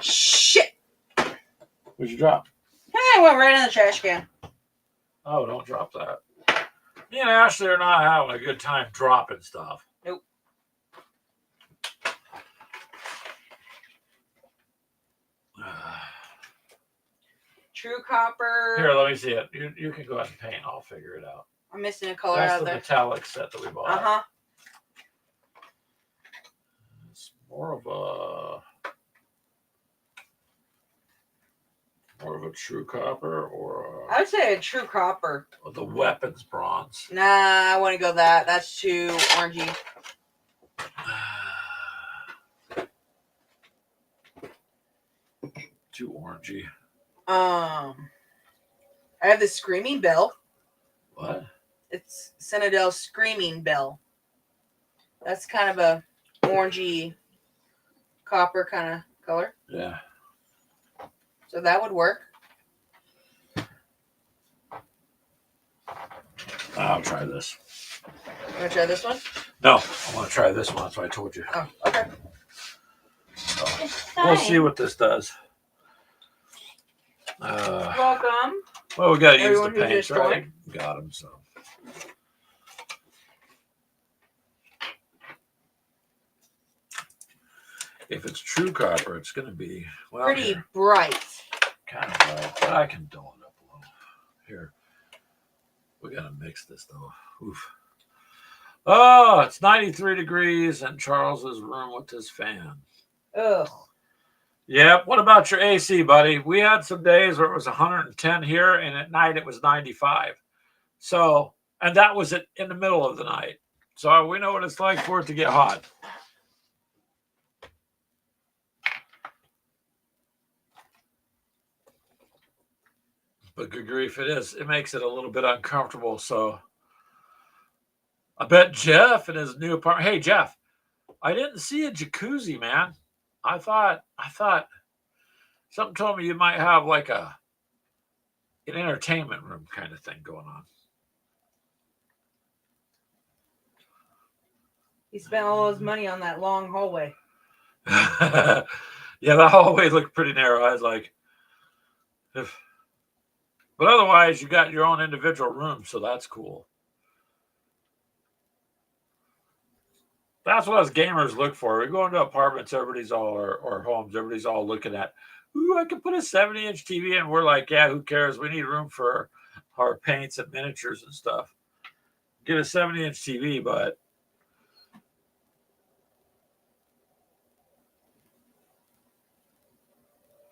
Shit!
What'd you drop?
Hey, I went right in the trash can.
Oh, don't drop that. Me and Ashley are not having a good time dropping stuff.
Nope. True copper.
Here, let me see it. You can go ahead and paint. I'll figure it out.
I'm missing a color
That's
out
the
there.
metallic set that we bought.
Uh-huh.
It's more of a true copper or
I would say a true copper.
the weapons bronze.
Nah, I wouldn't go that. That's too orangey.
Too orangey.
I have the Screaming Bell.
What?
It's Citadel's Screaming Bell. That's kind of a orangey copper kind of color.
Yeah.
So that would work.
I'll try this.
You want to try this one?
No, I want to try this one. That's what I told you.
Oh, okay.
So, we'll see what this does.
Welcome.
Well, we got to use the
Everyone who
paints,
just
right?
joined.
Got them, so. If it's true copper, it's going to be
Pretty bright.
Kind of bright, but I can dull it up a little. Here, we got to mix this though. Oof. Oh, it's 93 degrees in Charles's room with his fan.
Ugh.
Yep. What about your AC, buddy? We had some days where it was 110 here, and at night it was 95. So, and that was in the middle of the night. So we know what it's like for it to get hot. But good grief, it is. It makes it a little bit uncomfortable. So I bet Jeff in his new apartment. Hey, Jeff, I didn't see a jacuzzi, man. I thought something told me you might have like an entertainment room kind of thing going on.
He spent all his money on that long hallway.
Yeah, the hallway looked pretty narrow. I was like, but otherwise, you got your own individual room, so that's cool. That's what us gamers look for. We go into apartments, everybody's all, or homes, everybody's all looking at, ooh, I can put a 70-inch TV in. We're like, yeah, who cares? We need room for our paints and miniatures and stuff. Get a 70-inch TV, but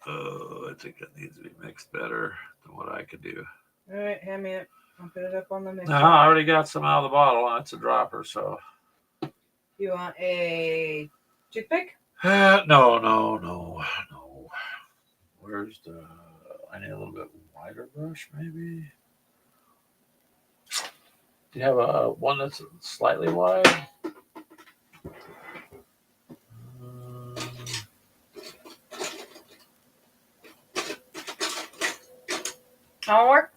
I think it needs to be mixed better than what I could do.
All right, hand me it. I'll put it up on the mixer.
No, I already got some out of the bottle, and it's a dropper, so.
You want a toothpick?
No. Where's the? I need a little bit wider brush, maybe. Do you have a one that's slightly wide?
That'll work.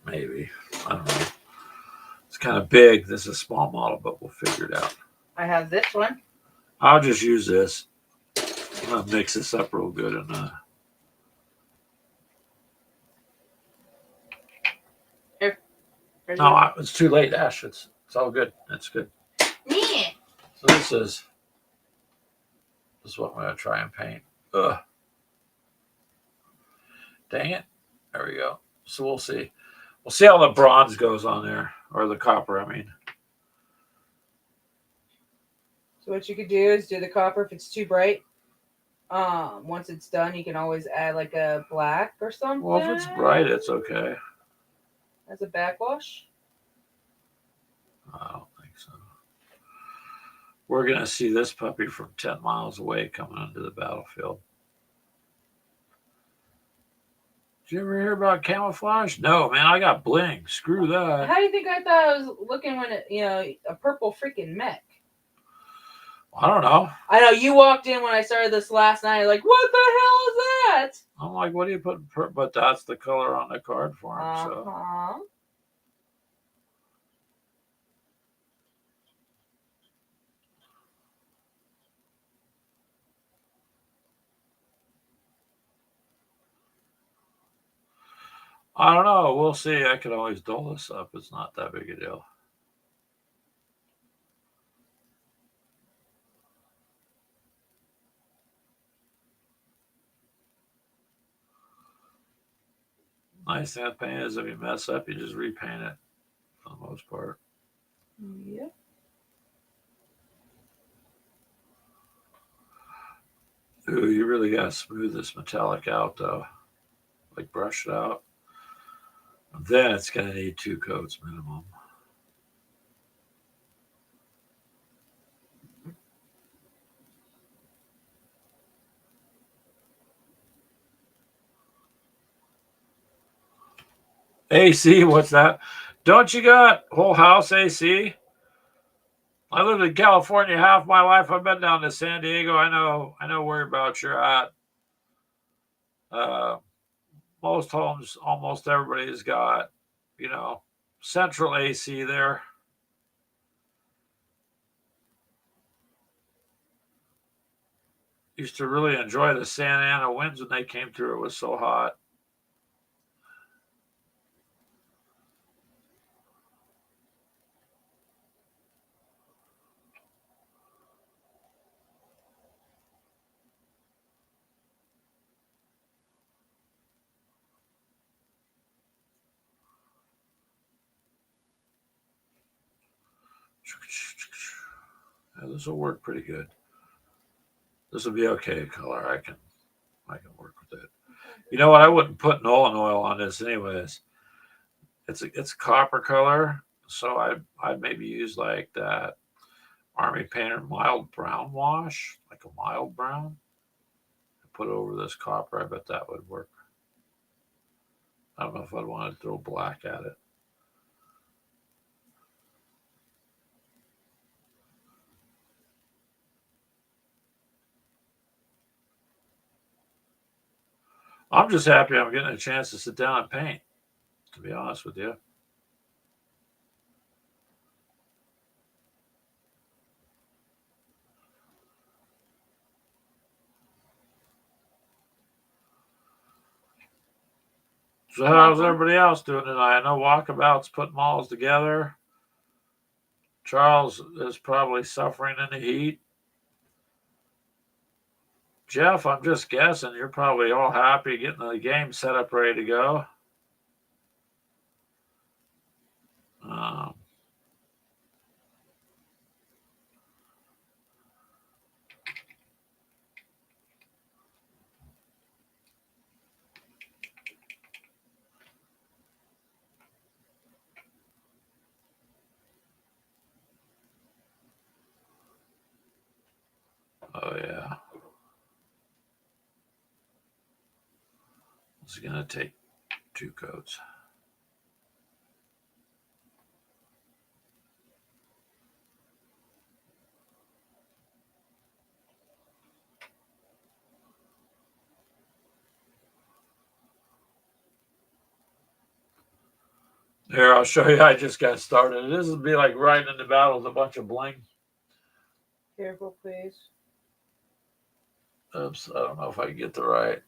Maybe. I don't know. It's kind of big. This is a small model, but we'll figure it out.
I have this one.
I'll just use this. I'm gonna mix this up real good and
Here.
No, it's too late, Ash. It's all good. It's good.
Yeah.
So this is what I'm gonna try and paint. Ugh. Dang it. There we go. So we'll see. We'll see how the bronze goes on there, or the copper, I mean.
So what you could do is do the copper if it's too bright. Once it's done, you can always add like a black or something.
Well, if it's bright, it's okay.
As a backwash.
I don't think so. We're going to see this puppy from 10 miles away coming into the battlefield. Did you ever hear about camouflage? No, man, I got bling. Screw that.
How do you think I thought I was looking when a purple freaking mech?
I don't know.
I know you walked in when I started this last night. Like, what the hell is that?
I'm like, what do you put? But that's the color on the card for him. So I don't know. We'll see. I could always dull this up. It's not that big a deal. Nice thing with paint is if you mess up, you just repaint it for the most part.
Yep.
Ooh, you really got to smooth this metallic out, though. Like brush it out. Then it's going to need 2 coats minimum. AC, what's that? Don't you got whole house AC? I lived in California half my life. I've been down to San Diego. I know whereabouts you're at. Uh, most homes, almost everybody's got, you know, central AC there. Used to really enjoy the Santa Ana winds when they came through. It was so hot. Yeah, this will work pretty good. This will be okay color. I can work with it. You know what? I wouldn't put Nolan oil on this anyways. It's copper color, so I'd maybe use like that Army Painter mild brown wash, like a mild brown. Put over this copper. I bet that would work. I don't know if I'd want to throw black at it. I'm just happy I'm getting a chance to sit down and paint, to be honest with you. So how's everybody else doing tonight? I know Walkabout's putting malls together. Charles is probably suffering in the heat. Jeff, I'm just guessing you're probably all happy getting the game set up ready to go. Um, oh, yeah. It's going to take 2 coats. Here, I'll show you. I just got started. This would be like riding into battle with a bunch of bling.
Careful, please.
Oops, I don't know if I can get the right.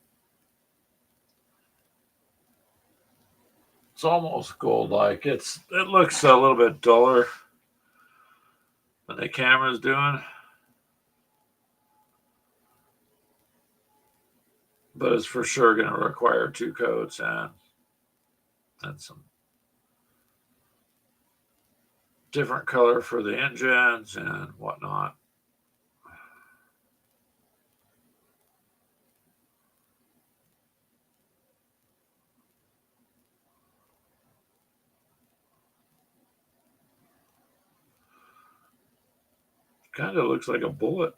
It's almost gold-like. It looks a little bit duller than the camera's doing, but it's for sure going to require 2 coats and some different color for the engines and whatnot. Kind of looks like a bullet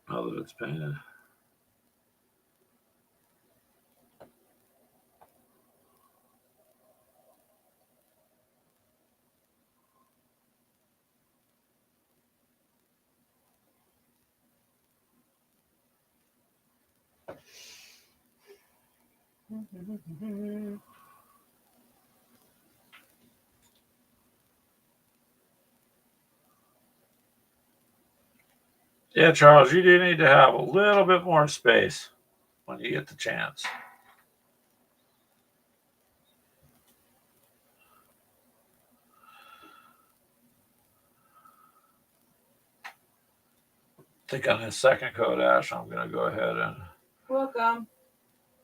now that it's painted. Yeah, Charles, you do need to have a little bit more space when you get the chance. I think on his second coat, Ash, I'm going to go ahead and
Welcome.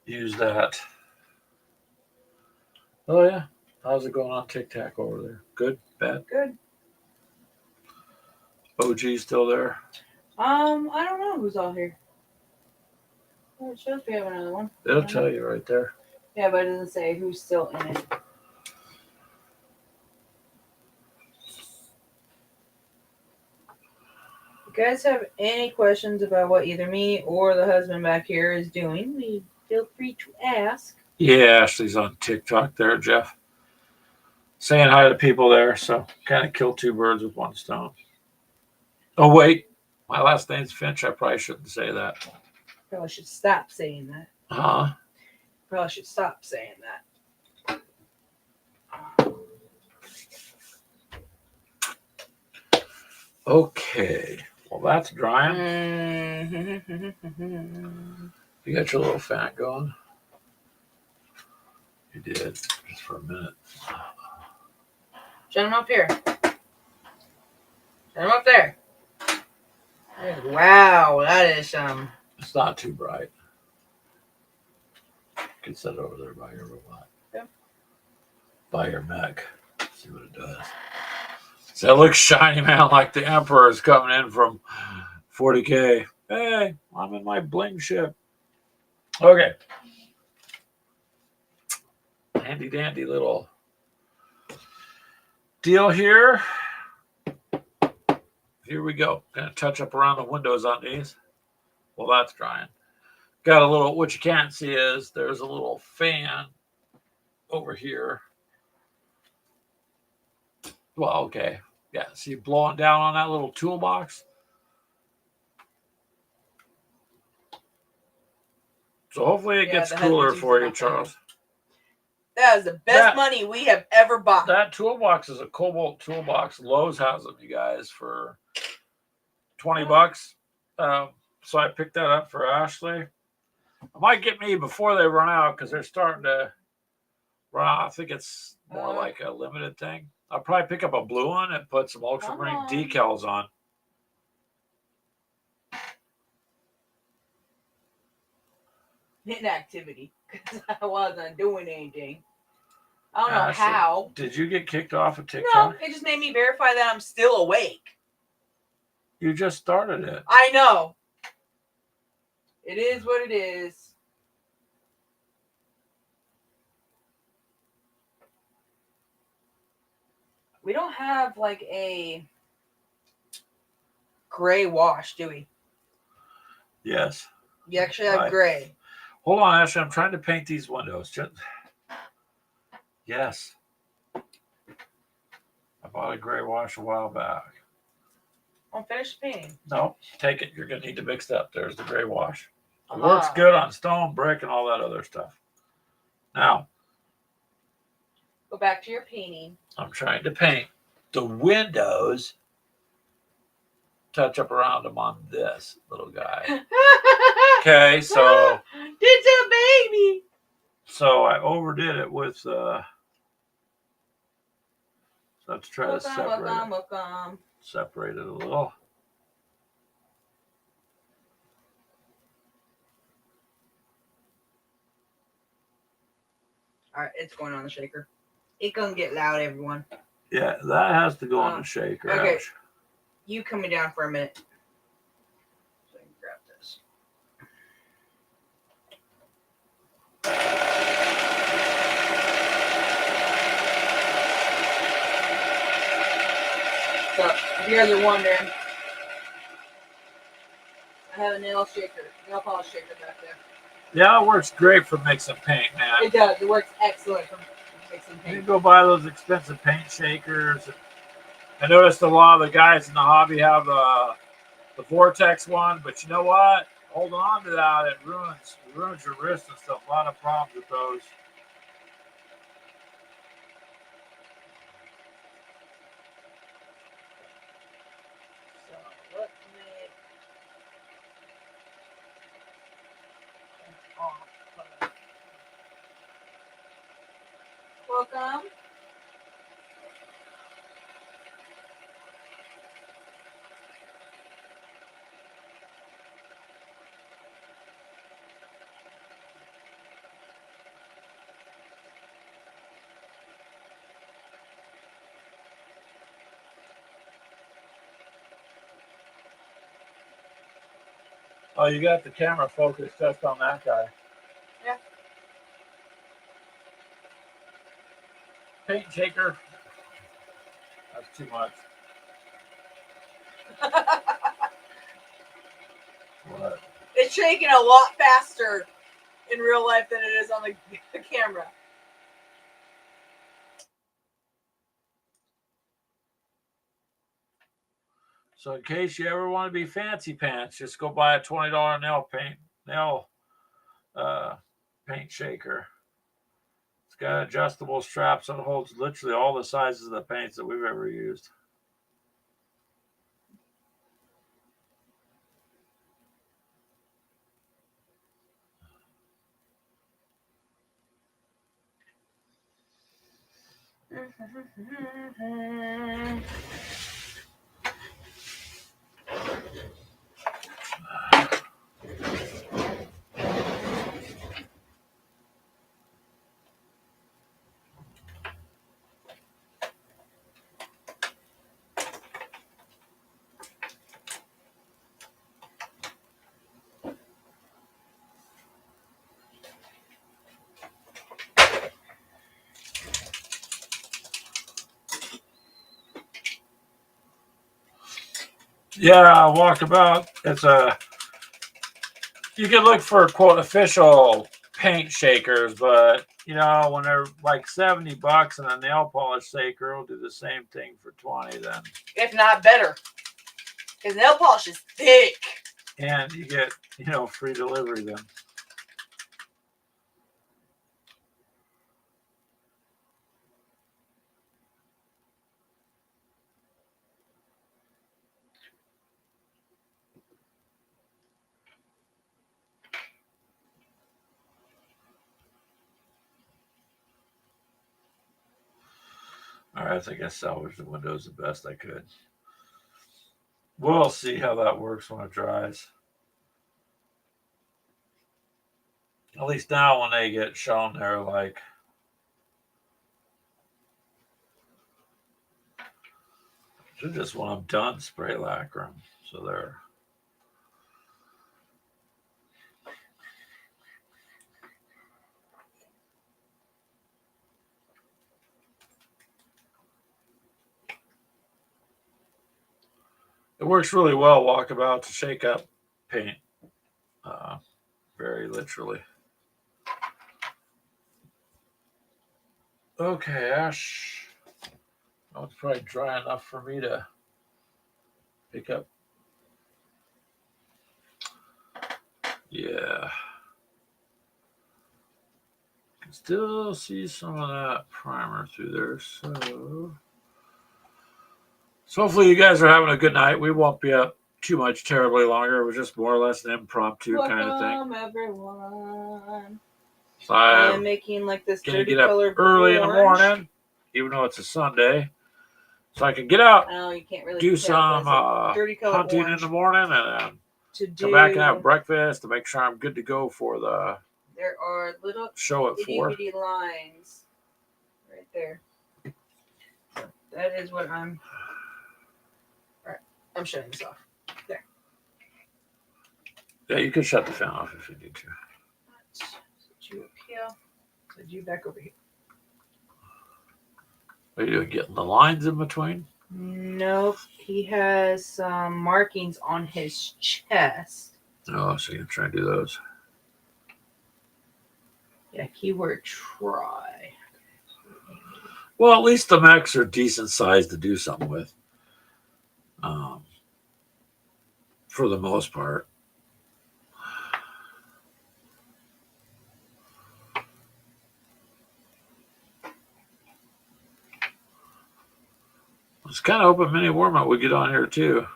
use that. Oh, yeah. How's it going on Tic-Tac over there? Good? Bad?
Good.
OG still there?
I don't know who's all here. Oh, it shows we have another one.
It'll tell you right there.
Yeah, but it doesn't say who's still in it. If you guys have any questions about what either me or the husband back here is doing, feel free to ask.
Yeah, Ashley's on TikTok there, Jeff. Saying hi to people there, so kind of kill two birds with one stone. Oh, wait. My last name's Finch. I probably shouldn't say that.
Probably should stop saying that.
Huh?
Probably should stop saying that.
Okay. Well, that's drying. You got your little fan going? You did, just for a minute.
Shut him up here. Shut him up there. Wow, that is
It's not too bright. You can set it over there by your robot.
Yeah.
By your mech. See what it does. So it looks shiny, man, like the Emperor is coming in from 40K. Hey, I'm in my bling ship. Okay. Handy dandy little deal here. Here we go. Gonna touch up around the windows on these. Well, that's drying. Got a little, what you can't see is there's a little fan over here. Well, okay. Yeah, see blowing down on that little toolbox? So hopefully it gets cooler for you, Charles.
That is the best money we have ever bought.
That toolbox is a Cobalt toolbox. Lowe's has them, you guys, for $20. So I picked that up for Ashley. I might get me before they run out because they're starting to run out. I think it's more like a limited thing. I'll probably pick up a blue one and put some ultramarine decals on.
Inactivity because I wasn't doing anything. I don't know how.
Did you get kicked off of TikTok?
No, it just made me verify that I'm still awake.
You just started it.
I know. It is what it is. We don't have like a gray wash, do we?
Yes.
You actually have gray.
Hold on, Ashley. I'm trying to paint these windows. Yes. I bought a gray wash a while back.
I'm finished painting.
No, take it. You're going to need to mix it up. There's the gray wash. It works good on stone, brick, and all that other stuff. Now,
go back to your painting.
I'm trying to paint the windows. Touch up around them on this little guy. Okay, so
it's a baby.
So I overdid it with let's try to separate it a little.
All right, it's going on the shaker. It's gonna get loud, everyone.
Yeah, that has to go on the shaker.
Okay,
Ouch.
You coming down for a minute. So I can grab this. So, if you guys are wondering, I have a nail polish shaker back there.
Yeah, it works great for mixing paint, man.
It does. It works excellent for mixing paint.
You can go buy those expensive paint shakers. I noticed a lot of the guys in the hobby have the Vortex one, but you know what? Hold on to that. It ruins It ruins your wrist and stuff. A lot of problems with those.
So let me off. Welcome.
Oh, you got the camera focused just on that guy.
Yeah.
Paint shaker. That's too much. What?
It's shaking a lot faster in real life than it is on the camera.
So in case you ever want to be fancy pants, just go buy a $20 nail paint shaker. It's got adjustable straps and holds literally all the sizes of the paints that we've ever used. Yeah, walkabout. You can look for quote official paint shakers, but when they're like $70 and a nail polish shaker will do the same thing for 20, then
If not better. Because nail polish is thick.
and you get free delivery then. All right, I think I salvaged the windows the best I could. We'll see how that works when it dries. At least now when they get shown, they're like, just when I'm done spray lacquer them. So they're it works really well walkabout to shake up paint, very literally. Okay, Ash. Oh, it's probably dry enough for me to pick up. Yeah. Can still see some of that primer through there. So hopefully you guys are having a good night. We won't be up too much terribly longer. It was just more or less an impromptu kind of thing.
Welcome, everyone.
So
I am making like this
gonna
dirty
get up
color
early in the
orange.
morning, even though it's a Sunday, so I can get out,
Oh, you can't really
do
tell,
some
dirty color
hunting in
orange
the morning, and then come back and have breakfast to make sure I'm good to go for the
there are little
show at 4.
itty bitty lines right there. That is what I'm. All right, I'm shutting this off. There.
Yeah, you can shut the fan off if you need to.
Put you up here. Put you back over here.
What are you doing? Getting the lines in between?
Nope. He has some markings on his chest.
Oh, so you can try and do those.
Yeah, keyword try.
Well, at least the mechs are decent size to do something with. For the most part. kind of hope a mini warm-up would get on here too.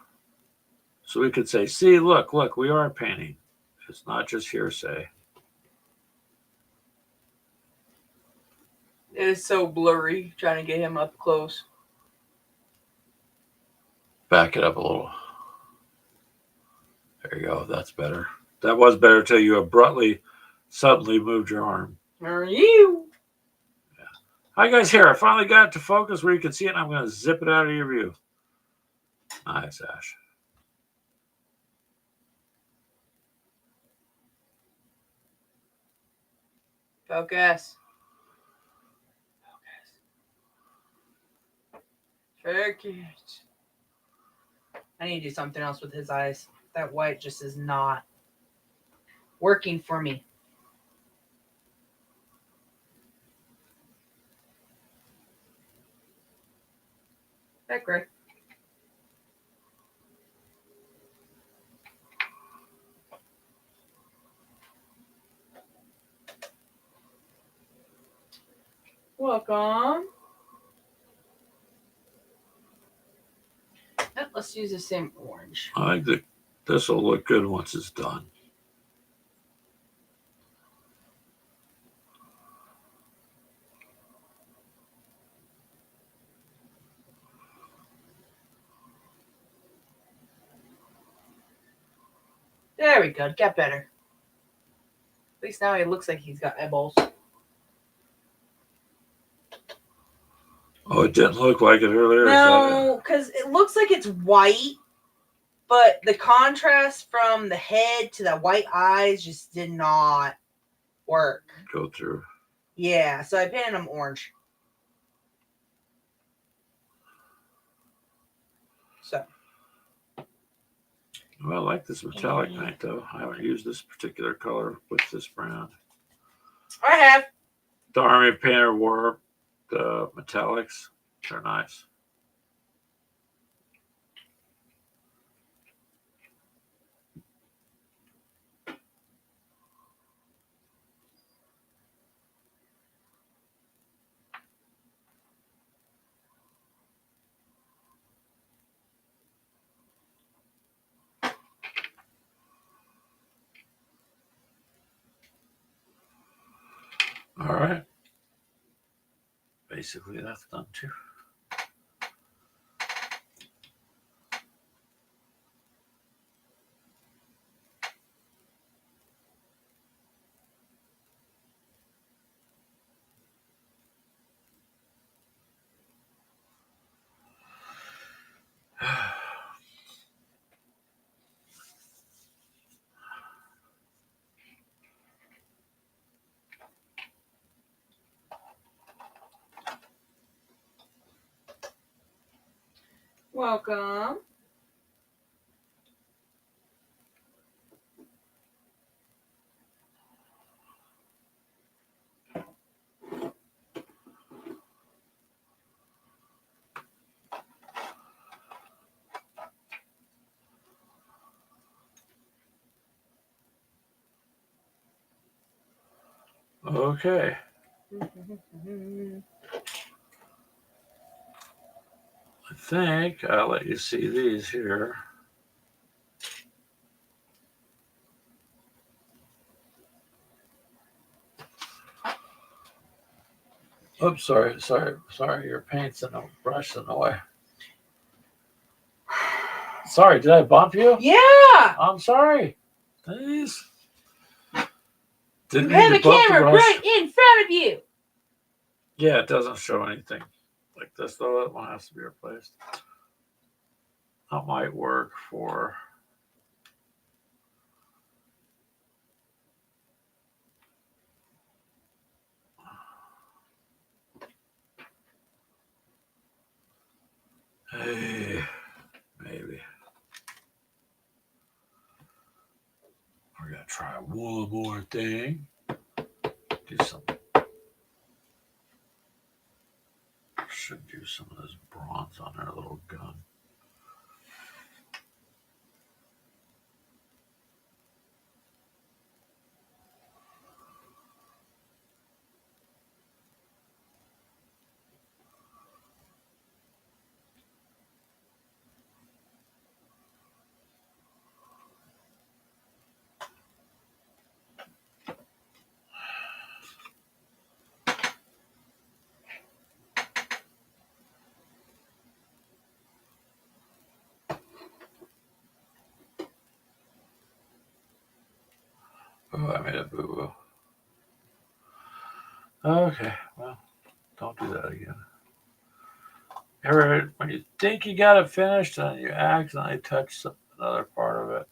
So we could say, see, look, we are painting. It's not just hearsay.
It is so blurry trying to get him up close.
Back it up a little. There you go. That's better. That was better until you abruptly, suddenly moved your arm.
Are you?
Yeah. Hi guys, here. I finally got it to focus where you can see it, and I'm going to zip it out of your view. Nice, Ash.
Focus. Focus. I need to do something else with his eyes. That white just is not working for me. That great. Welcome. Let's use the same orange.
I think this will look good once it's done.
There we go. Get better. At least now he looks like he's got eyeballs.
Oh, it didn't look like it earlier.
No, because it looks like it's white, but the contrast from the head to the white eyes just did not work.
Go through.
Yeah, so I painted him orange. So.
Well, I like this metallic paint, though. I haven't used this particular color with this brand.
I have.
The Army Painter wore the metallics. They're nice. All right. Basically, that's done too.
Welcome.
Okay. I think I'll let you see these here. Oops, sorry. Your paint's in the brush in the way. Sorry, did I bump you?
Yeah.
I'm sorry. Please. Didn't
You have
mean
a
to bump the
camera
brush.
right in front of you.
Yeah, it doesn't show anything like this, though. That one has to be replaced. That might work for. Hey, maybe. We're going to try one more thing. Do some. Should do some of this bronze on our little gun. Oh, I made a boo-boo. Okay, well, don't do that again. Ever, when you think you got it finished, and you accidentally touch another part of it.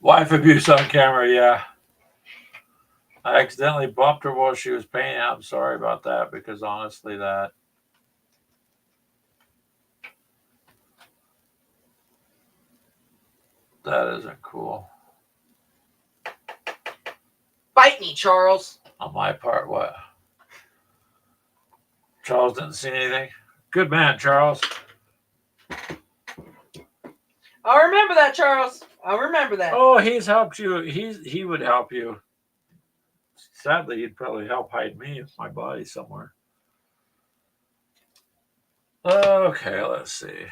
Wife abuse on camera, yeah. I accidentally bumped her while she was painting. I'm sorry about that because honestly, that isn't cool.
Bite me, Charles.
On my part, what? Charles didn't see anything. Good man, Charles.
I'll remember that, Charles. I'll remember that.
Oh, he's helped you. He would help you. Sadly, he'd probably help hide me in my body somewhere. Okay, let's see.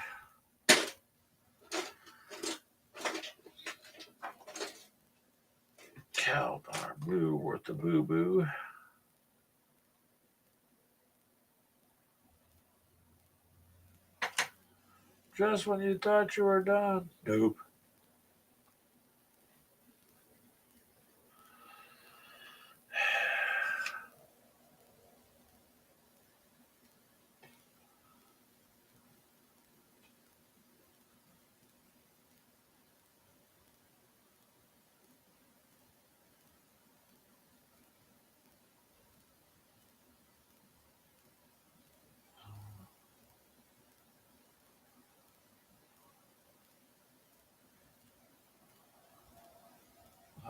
Caldar blue worth the boo-boo. Just when you thought you were done. Nope.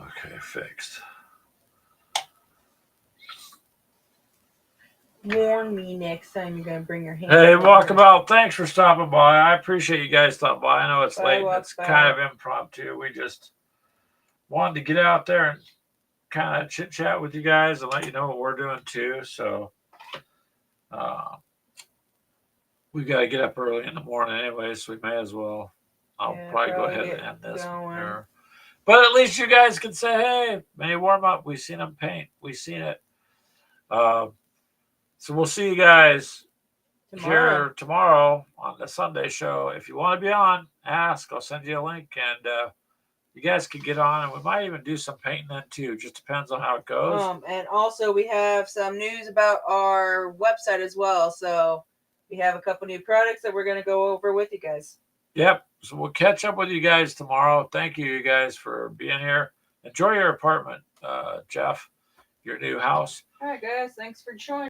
Okay, fixed.
Warn me next time you're gonna bring your hand.
Hey, Walkabout, thanks for stopping by. I appreciate you guys stopping by. I know it's
Bye,
late and it's kind of impromptu. We just wanted to get out there and kind of chit chat with you guys and let you know what we're doing too. So we got to get up early in the morning anyway, so we may as well. I'll probably go ahead and end this here. But at least you guys can say, hey, may warm up. We seen them paint. We seen it. So we'll see you guys here tomorrow on the Sunday show. If you want to be on, ask. I'll send you a link, and you guys can get on, and we might even do some painting then too. Just depends on how it goes.
And also we have some news about our website as well. So we have a couple new products that we're going to go over with you guys.
Yep. So we'll catch up with you guys tomorrow. Thank you guys for being here. Enjoy your apartment, Jeff, your new house.
All right, guys. Thanks for joining.